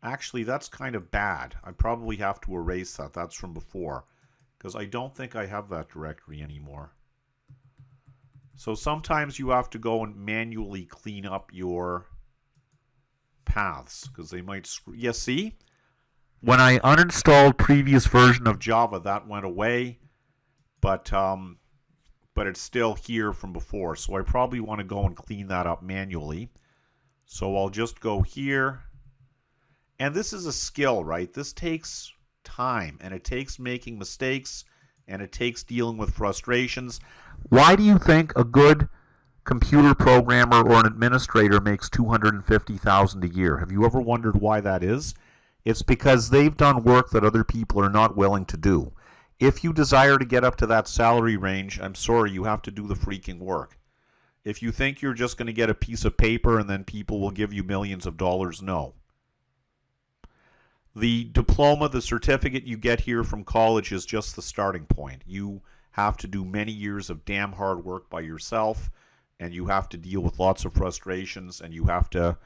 actually that's kind of bad. I probably have to erase that. That's from before, because I don't think I have that directory anymore. So sometimes you have to go and manually clean up your paths, because they might yeah, see? When I uninstalled previous version of Java, that went away, but it's still here from before. So I probably want to go and clean that up manually. So I'll just go here. And this is a skill, right? This takes time, and it takes making mistakes, and it takes dealing with frustrations. Why do you think a good computer programmer or an administrator makes $250,000 a year? Have you ever wondered why that is? It's because they've done work that other people are not willing to do. If you desire to get up to that salary range, I'm sorry, you have to do the freaking work. If you think you're just going to get a piece of paper and then people will give you millions of dollars, no. The diploma, the certificate you get here from college is just the starting point. You have to do many years of damn hard work by yourself, and you have to deal with lots of frustrations, and you have to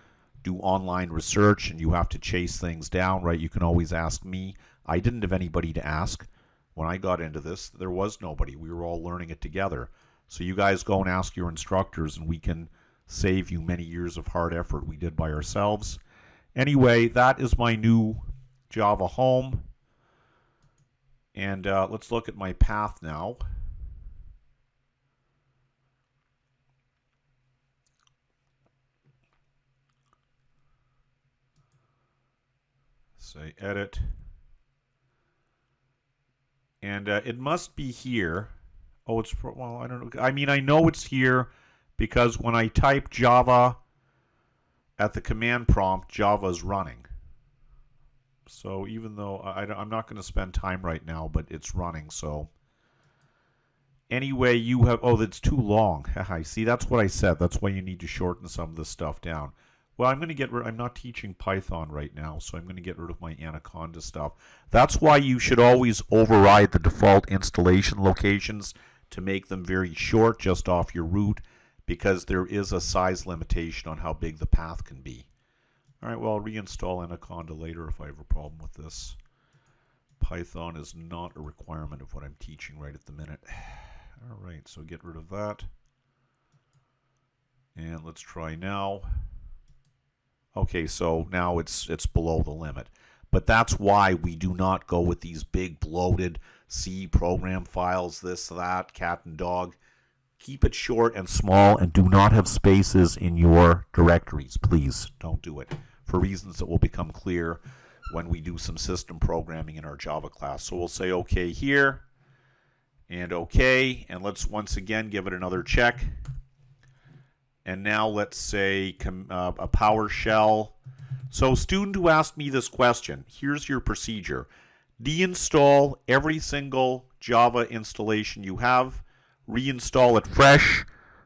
do online research, and you have to chase things down, right? You can always ask me. I didn't have anybody to ask. When I got into this, there was nobody. We were all learning it together. So you guys go and ask your instructors, and we can save you many years of hard effort we did by ourselves. Anyway, that is my new Java home. And let's look at my path now. Say edit. And it must be here. Oh, it's, well, I don't know. I mean, I know it's here because when I type Java at the command prompt, Java is running. So even though I'm not going to spend time right now, but it's running. So anyway, you have, oh, that's too long. I see, that's what I said. That's why you need to shorten some of this stuff down. Well, I'm going to get rid, I'm not teaching Python right now, so I'm going to get rid of my Anaconda stuff. That's why you should always override the default installation locations to make them very short just off your root, because there is a size limitation on how big the path can be. All right, well, I'll reinstall Anaconda later if I have a problem with this. Python is not a requirement of what I'm teaching right at the minute. All right, so get rid of that. And let's try now. Okay, so now it's below the limit. But that's why we do not go with these big bloated C program files, this, that, cat and dog. Keep it short and small, and do not have spaces in your directories. Please don't do it, for reasons that will become clear when we do some system programming in our Java class. So we'll say OK here, and OK, and let's once again give it another check. And now let's say a PowerShell. So student who asked me this question, here's your procedure. Deinstall every single Java installation you have. Reinstall it fresh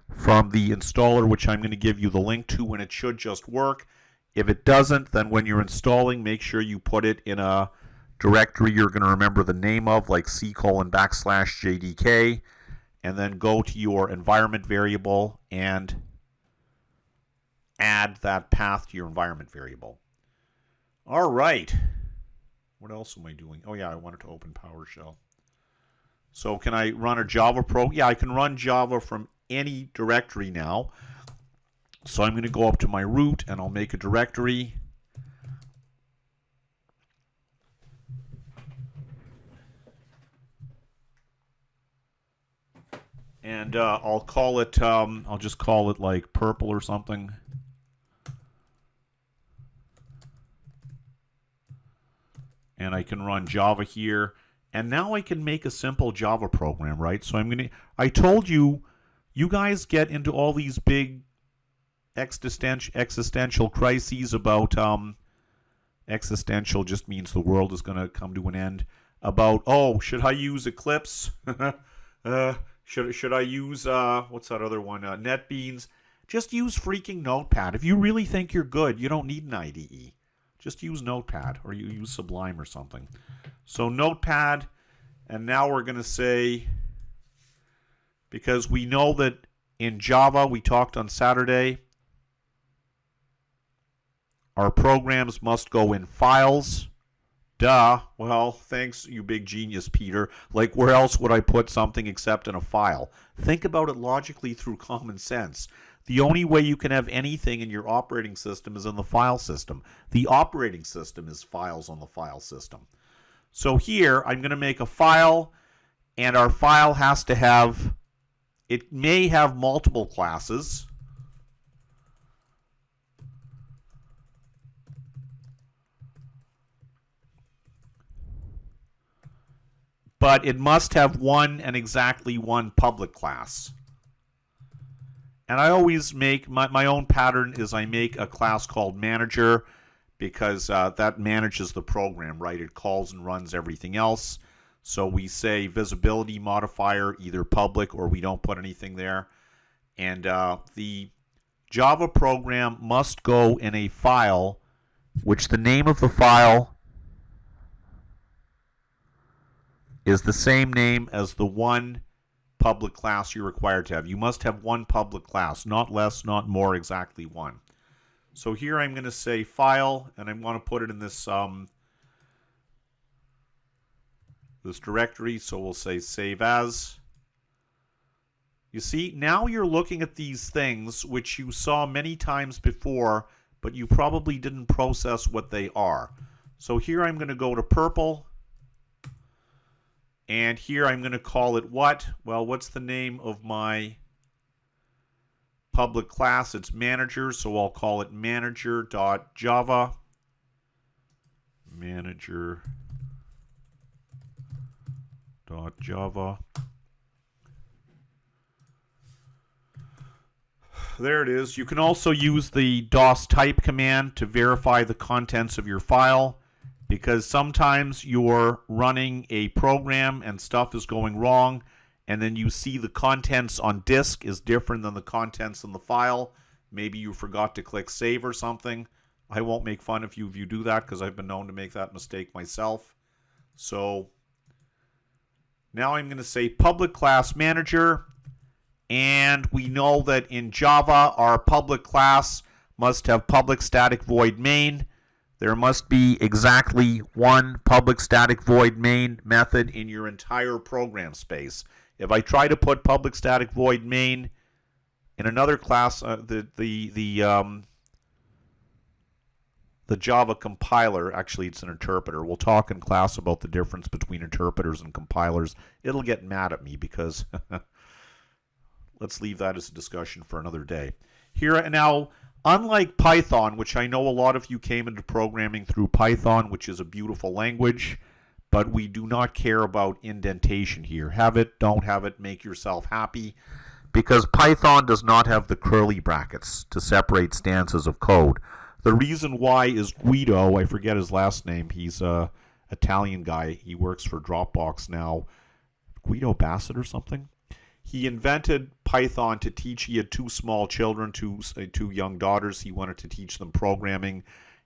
from the installer, which I'm going to give you the link to, and it should just work. If it doesn't, then when you're installing, make sure you put it in a directory you're going to remember the name of, like C:\JDK, and then go to your environment variable and add that path to your environment variable. All right. What else am I doing? Oh, yeah, I wanted to open PowerShell. So can I run a Java program? Yeah, I can run Java from any directory now. So I'm going to go up to my root, and I'll make a directory. And I'll call it, I'll just call it like purple or something. And I can run Java here. And now I can make a simple Java program, right? So I told you, you guys get into all these big existential crises about, existential just means the world is going to come to an end, about, oh, should I use Eclipse? Should I use, what's that other one, NetBeans? Just use freaking Notepad. If you really think you're good, you don't need an IDE. Just use Notepad, or you use Sublime or something. So Notepad, and now we're going to say, because we know that in Java, we talked on Saturday, our programs must go in files. Duh. Well, thanks, you big genius, Peter. Like, where else would I put something except in a file? Think about it logically through common sense. The only way you can have anything in your operating system is in the file system. The operating system is files on the file system. So here, I'm going to make a file, and our file has to have, it may have multiple classes. But it must have one and exactly one public class. And I always make, my own pattern is I make a class called manager, because that manages the program, right? It calls and runs everything else. So we say visibility modifier, either public or we don't put anything there. And the Java program must go in a file, which the name of the file is the same name as the one public class you're required to have. You must have one public class, not less, not more, exactly one. So here I'm going to say file, and I want to put it in this this directory. So we'll say save as. You see, now you're looking at these things which you saw many times before, but you probably didn't process what they are. So here I'm going to go to purple. And here I'm going to call it what? Well, what's the name of my public class? It's manager, so I'll call it manager.java. Manager.java. There it is. You can also use the DOS type command to verify the contents of your file, because sometimes you're running a program and stuff is going wrong, and then you see the contents on disk is different than the contents in the file. Maybe you forgot to click save or something. I won't make fun of you if you do that, because I've been known to make that mistake myself. So now I'm going to say public class manager, and we know that in Java our public class must have public static void main. There must be exactly one public static void main method in your entire program space. If I try to put public static void main in another class, the Java compiler, actually it's an interpreter. We'll talk in class about the difference between interpreters and compilers. It'll get mad at me because let's leave that as a discussion for another day. Here now, unlike Python, which I know a lot of you came into programming through Python, which is a beautiful language, but we do not care about indentation here. Have it, don't have it, make yourself happy, because Python does not have the curly brackets to separate stanzas of code. The reason why is Guido, I forget his last name, he's a Italian guy, he works for Dropbox now, Guido Bassett or something? He invented Python to teach. He had two small children, two young daughters. He wanted to teach them programming,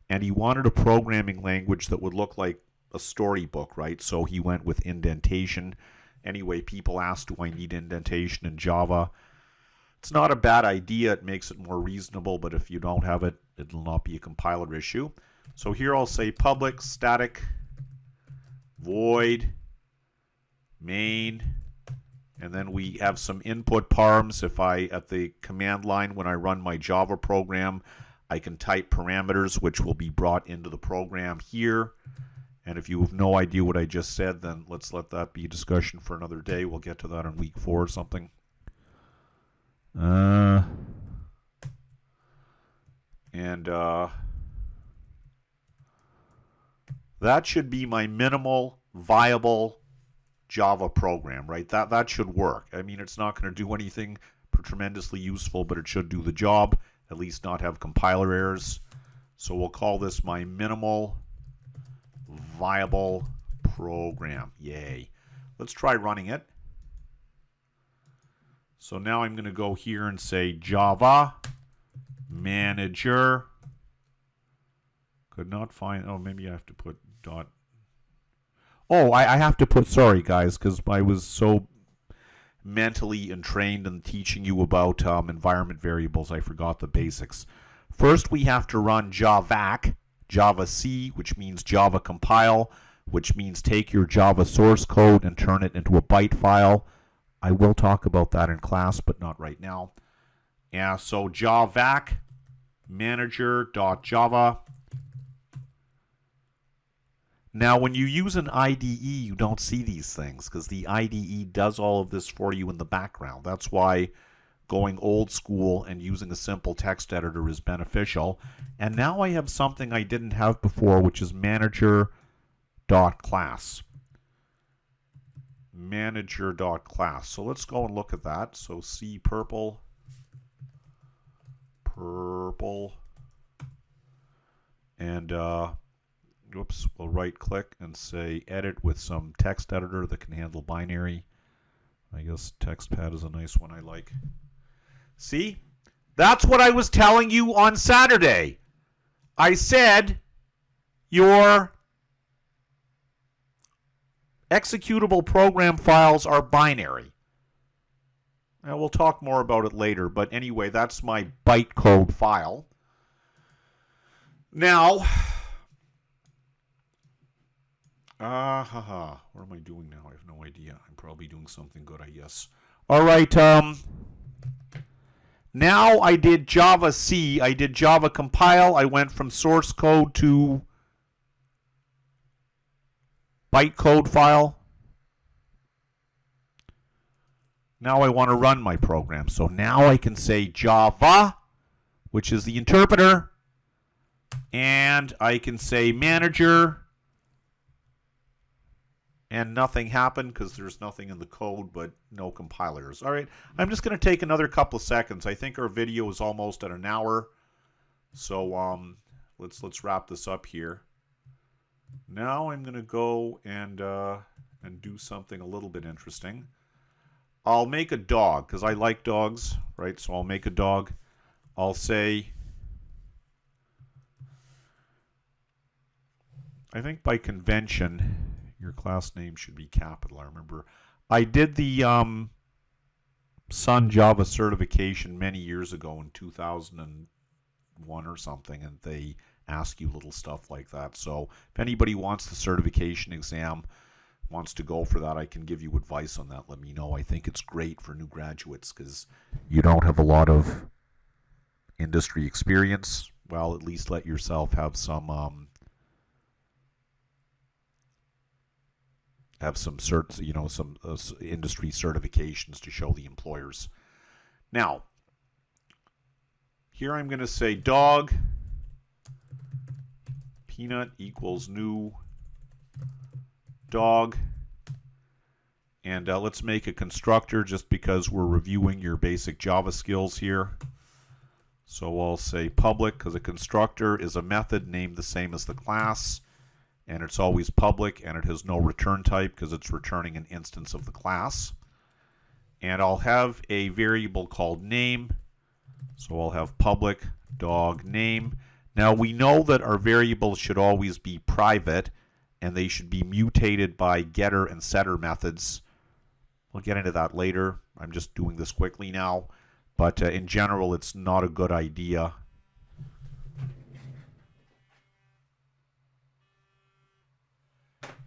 and he wanted a programming language that would look like a storybook, right? So he went with indentation. Anyway, people ask, do I need indentation in Java? It's not a bad idea. It makes it more reasonable, but if you don't have it, it will not be a compiler issue. So here I'll say public static void main. And then we have some input params. If I, at the command line, when I run my Java program, I can type parameters which will be brought into the program here. And if you have no idea what I just said, then let's let that be a discussion for another day. We'll get to that in week 4 or something. That should be my minimal viable Java program, right? That should work. I mean, it's not going to do anything tremendously useful, but it should do the job, at least not have compiler errors. So we'll call this my minimal viable program. Yay. Let's try running it. So now I'm going to go here and say Java manager. Could not find, oh, maybe I have to put dot. Oh, I have to put, sorry guys, because I was so mentally entrained in teaching you about environment variables, I forgot the basics. First, we have to run javac, javac, which means Java compile, which means take your Java source code and turn it into a byte file. I will talk about that in class, but not right now. Yeah, so javac manager.java. Now, when you use an IDE, you don't see these things because the IDE does all of this for you in the background. That's why going old school and using a simple text editor is beneficial. And now I have something I didn't have before, which is manager.class. Manager.class. So let's go and look at that. So C purple. And whoops, we'll right click and say edit with some text editor that can handle binary. I guess TextPad is a nice one I like. See? That's what I was telling you on Saturday. I said your executable program files are binary. Now, we'll talk more about it later, but anyway, that's my bytecode file. Now, what am I doing now? I have no idea. I'm probably doing something good, I guess. All right, now I did Java C. I did Java compile. I went from source code to bytecode file. Now I want to run my program. So now I can say Java, which is the interpreter, and I can say manager, and nothing happened because there's nothing in the code but no compilers. All right, I'm just going to take another couple of seconds. I think our video is almost at an hour, so let's wrap this up here. Now I'm going to go and do something a little bit interesting. I'll make a dog because I like dogs, right? So I'll make a dog. I'll say, I think by convention, your class name should be capital. I remember I did the Sun Java certification many years ago in 2001 or something, and they ask you little stuff like that. So if anybody wants the certification exam, wants to go for that, I can give you advice on that. Let me know. I think it's great for new graduates because you don't have a lot of industry experience. Well, at least let yourself have some certs, you know, some industry certifications to show the employers. Now, here I'm going to say dog peanut equals new dog, and let's make a constructor just because we're reviewing your basic Java skills here. So I'll say public because a constructor is a method named the same as the class, and it's always public, and it has no return type because it's returning an instance of the class. And I'll have a variable called name, so I'll have public dog name. Now we know that our variables should always be private, and they should be mutated by getter and setter methods. We'll get into that later. I'm just doing this quickly now. But in general, it's not a good idea.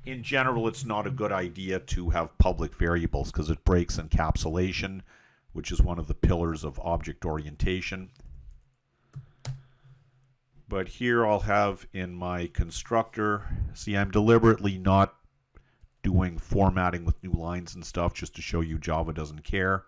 In general, it's not a good idea to have public variables because it breaks encapsulation, which is one of the pillars of object orientation. But here I'll have in my constructor, see, I'm deliberately not doing formatting with new lines and stuff just to show you Java doesn't care.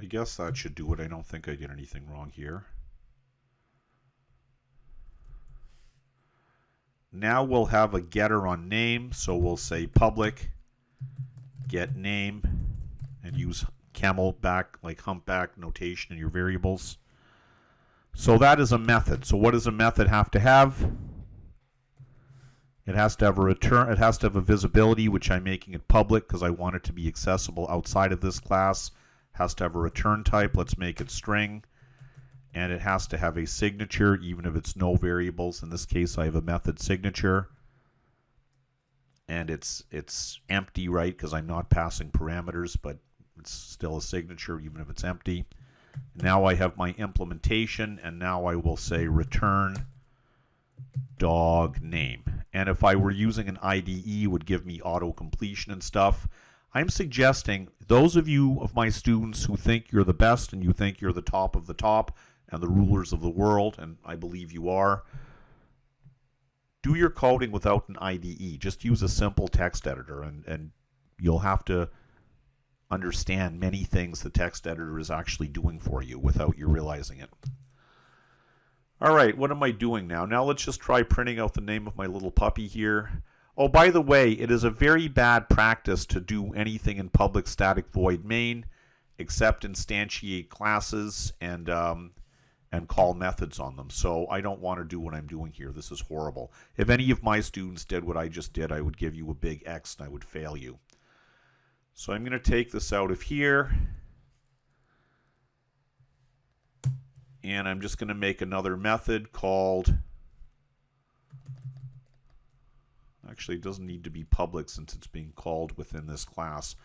I guess that should do it. I don't think I did anything wrong here. Now we'll have a getter on name, so we'll say public get name and use camelback, like humpback notation in your variables. So that is a method. So what does a method have to have? It has to have a return. It has to have a visibility, which I'm making it public because I want it to be accessible outside of this class. It has to have a return type. Let's make it string. And it has to have a signature, even if it's no variables. In this case, I have a method signature. And it's empty, right? Because I'm not passing parameters, but it's still a signature, even if it's empty. Now I have my implementation, and now I will say return dog name. And if I were using an IDE, it would give me auto completion and stuff. I'm suggesting those of you of my students who think you're the best and you think you're the top of the top and the rulers of the world, and I believe you are, do your coding without an IDE. Just use a simple text editor, and you'll have to understand many things the text editor is actually doing for you without you realizing it. All right, what am I doing now? Now let's just try printing out the name of my little puppy here. Oh, by the way, it is a very bad practice to do anything in public static void main except instantiate classes and call methods on them. So I don't want to do what I'm doing here. This is horrible. If any of my students did what I just did, I would give you a big X and I would fail you. So I'm going to take this out of here. And I'm just going to make another method called, actually it doesn't need to be public since it's being called within this class.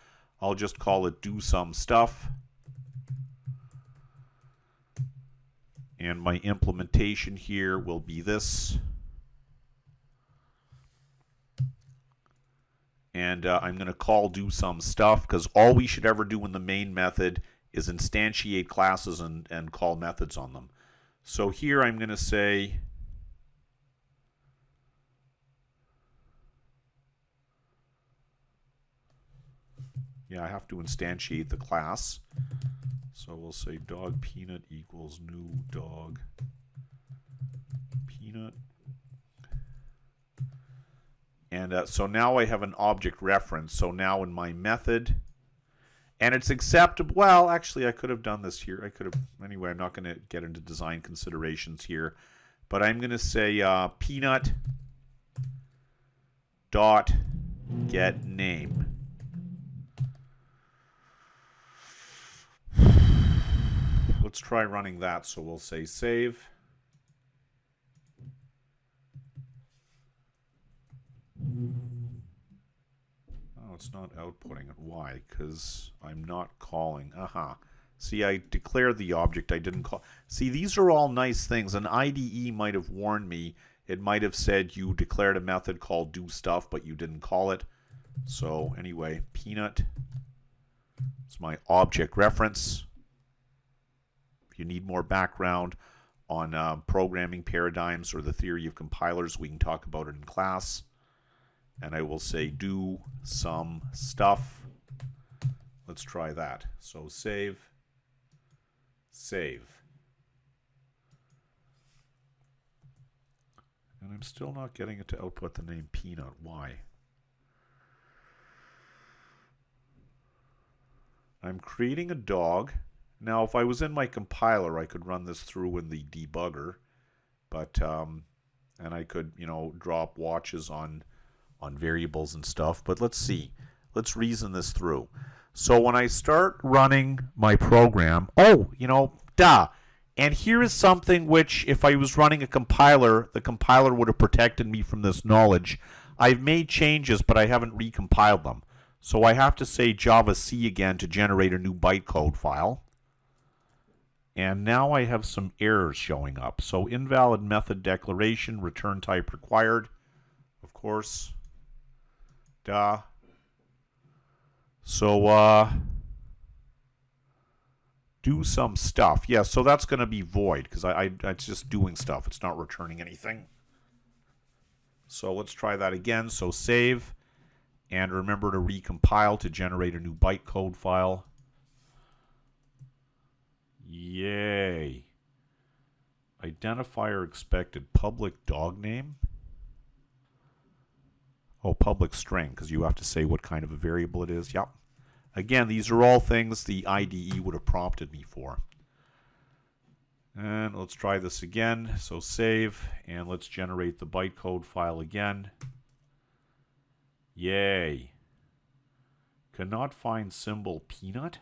I'll just call it do some stuff. And my implementation here will be this. And I'm going to call do some stuff because all we should ever do in the main method is instantiate classes and call methods on them. So here I'm going to say I have to instantiate the class. So we'll say dog peanut equals new dog peanut. And so now I have an object reference. So now in my method, and it's acceptable. Well, actually, I could have done this here. I could have. Anyway, I'm not going to get into design considerations here. But I'm going to say peanut dot get name. Let's try running that. So we'll say save. It's not outputting it. Why? Because I'm not calling. See, I declared the object. I didn't call. See, these are all nice things. An IDE might have warned me. It might have said you declared a method called do stuff, but you didn't call it. So anyway, peanut is my object reference. If you need more background on programming paradigms or the theory of compilers, we can talk about it in class. And I will say do some stuff. Let's try that. So save. And I'm still not getting it to output the name peanut. Why? I'm creating a dog. Now, if I was in my compiler, I could run this through in the debugger. But, and I could, drop watches on variables and stuff, but let's see. Let's reason this through. So when I start running my program, and here is something which, if I was running a compiler, the compiler would have protected me from this knowledge. I've made changes, but I haven't recompiled them. So I have to say Java C again to generate a new bytecode file. And now I have some errors showing up. So invalid method declaration, return type required, of course. So do some stuff. Yeah, so that's going to be void because it's just doing stuff. It's not returning anything. So let's try that again. So save, and remember to recompile to generate a new bytecode file. Yay. Identifier expected public dog name. Oh, public string, because you have to say what kind of a variable it is. Yep. Again, these are all things the IDE would have prompted me for. And let's try this again. So save, and let's generate the bytecode file again. Yay. Cannot find symbol peanut.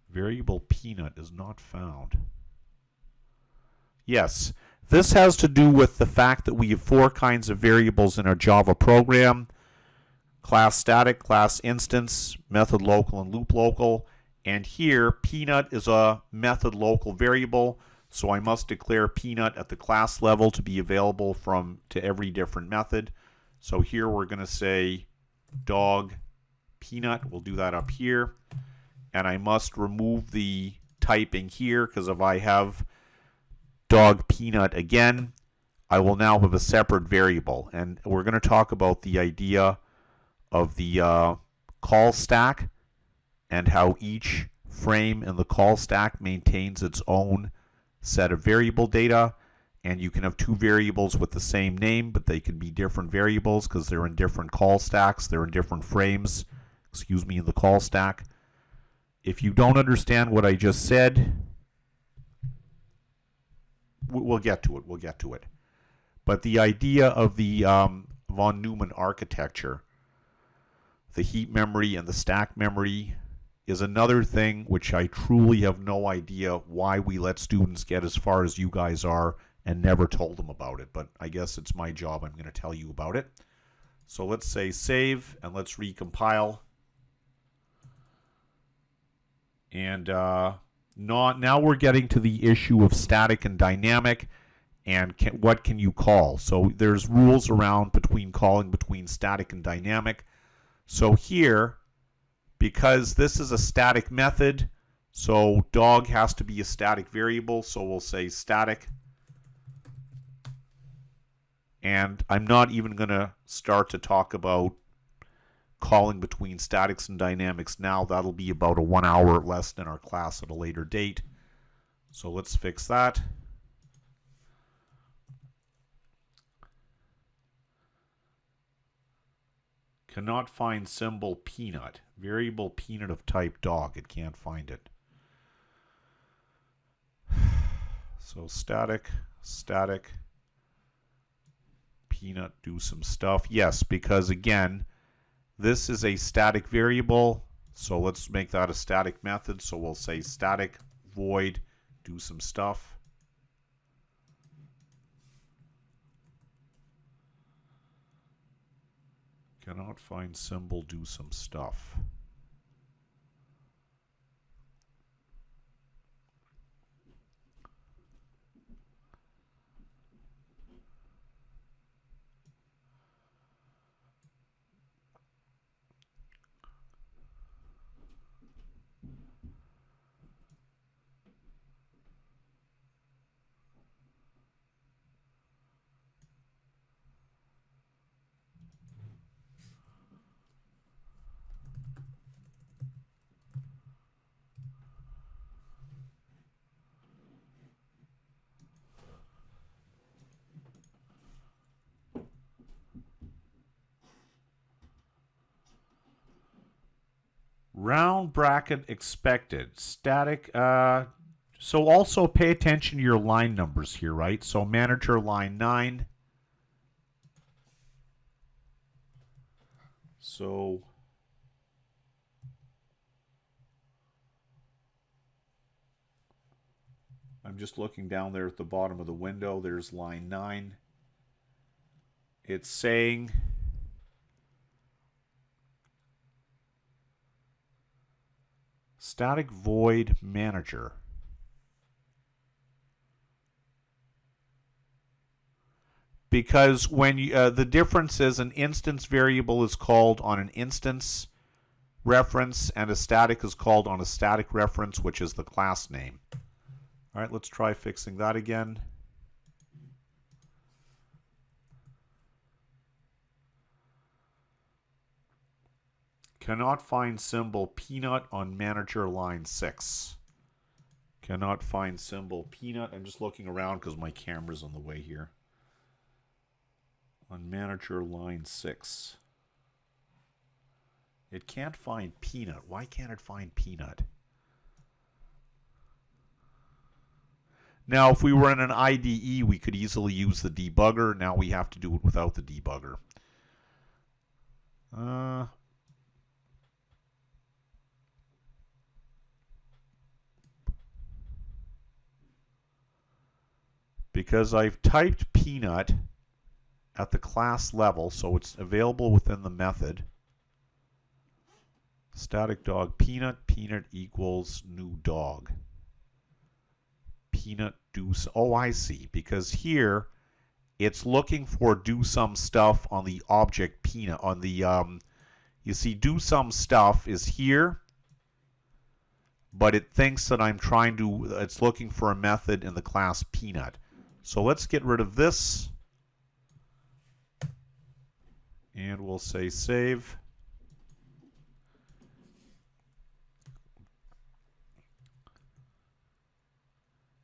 Variable peanut is not found. Yes, this has to do with the fact that we have 4 kinds of variables in our Java program. Class static, class instance, method local, and loop local. And here, peanut is a method local variable, so I must declare peanut at the class level to be available to every different method. So here we're going to say dog peanut. We'll do that up here. And I must remove the typing here, because if I have dog peanut again, I will now have a separate variable. And we're going to talk about the idea of the call stack and how each frame in the call stack maintains its own set of variable data. And you can have 2 variables with the same name, but they can be different variables because they're in different call stacks. They're in different frames, in the call stack. If you don't understand what I just said, we'll get to it. But the idea of the von Neumann architecture, the heap memory and the stack memory, is another thing which I truly have no idea why we let students get as far as you guys are and never told them about it. But I guess it's my job. I'm going to tell you about it. So let's say save, and let's recompile. And now we're getting to the issue of static and dynamic, and what can you call. So there's rules around calling between static and dynamic. So here, because this is a static method, so dog has to be a static variable, so we'll say static. And I'm not even going to start to talk about calling between statics and dynamics now. That'll be about a 1 hour lesson in our class at a later date. So let's fix that. Cannot find symbol peanut. Variable peanut of type dog. It can't find it. So static, peanut, do some stuff. Yes, because again, this is a static variable, so let's make that a static method. So we'll say static void, do some stuff. Cannot find symbol, do some stuff. Round bracket expected. Static. So also pay attention to your line numbers here, right? So manager line 9. So I'm just looking down there at the bottom of the window. There's line 9. It's saying static void manager. Because when the difference is an instance variable is called on an instance reference, and a static is called on a static reference, which is the class name. All right, let's try fixing that again. Cannot find symbol peanut on manager line 6. Cannot find symbol peanut. I'm just looking around because my camera's on the way here. On manager line 6. It can't find peanut. Why can't it find peanut? Now, if we were in an IDE, we could easily use the debugger. Now we have to do it without the debugger. Because I've typed peanut at the class level, so it's available within the method. Static dog peanut, peanut equals new dog. Peanut do, oh, I see, because here it's looking for do some stuff on the object peanut, on the, you see do some stuff is here, but it thinks that I'm trying to, it's looking for a method in the class peanut. So let's get rid of this, and we'll say save.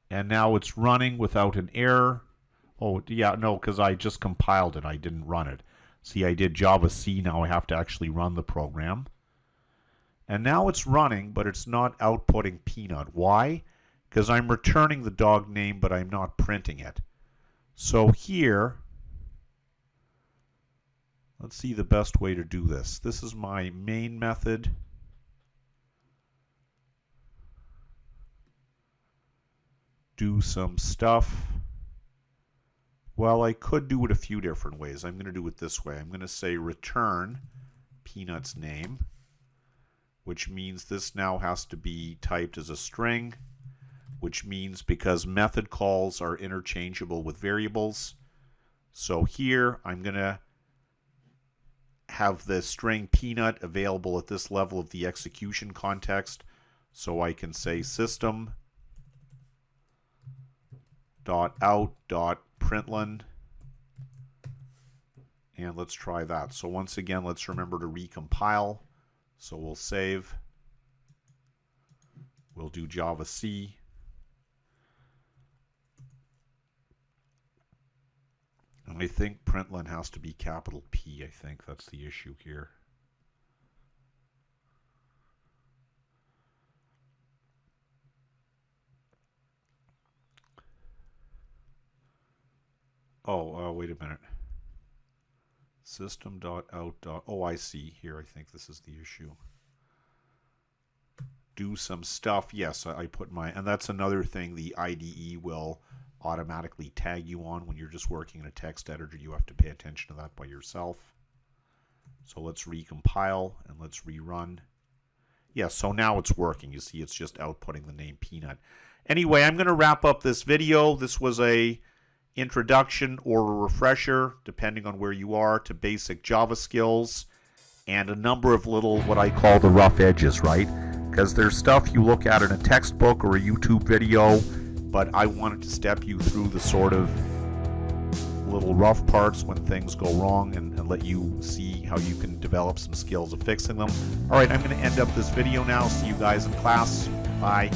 And now it's running without an error. Oh, yeah, no, because I just compiled it. I didn't run it. See, I did Java C. Now I have to actually run the program. And now it's running, but it's not outputting peanut. Why? Because I'm returning the dog name, but I'm not printing it. So here, let's see the best way to do this. This is my main method. Do some stuff. Well, I could do it a few different ways. I'm going to do it this way. I'm going to say return peanut's name, which means this now has to be typed as a string, which means because method calls are interchangeable with variables. So here I'm going to have the string peanut available at this level of the execution context. So I can say system .out.println, and let's try that. So once again, let's remember to recompile. So we'll save. We'll do Java C. And I think println has to be capital P. I think that's the issue here. Oh, wait a minute. System.out. Oh, I see. Here, I think this is the issue. Do some stuff. Yes, I put my, and that's another thing the IDE will automatically tag you on when you're just working in a text editor. You have to pay attention to that by yourself. So let's recompile and let's rerun. Yeah, so now it's working. You see, it's just outputting the name peanut. Anyway, I'm going to wrap up this video. This was a introduction or a refresher, depending on where you are, to basic Java skills and a number of little, what I call the rough edges, right? Because there's stuff you look at in a textbook or a YouTube video, but I wanted to step you through the sort of little rough parts when things go wrong and let you see how you can develop some skills of fixing them. All right, I'm going to end up this video now. See you guys in class. Bye.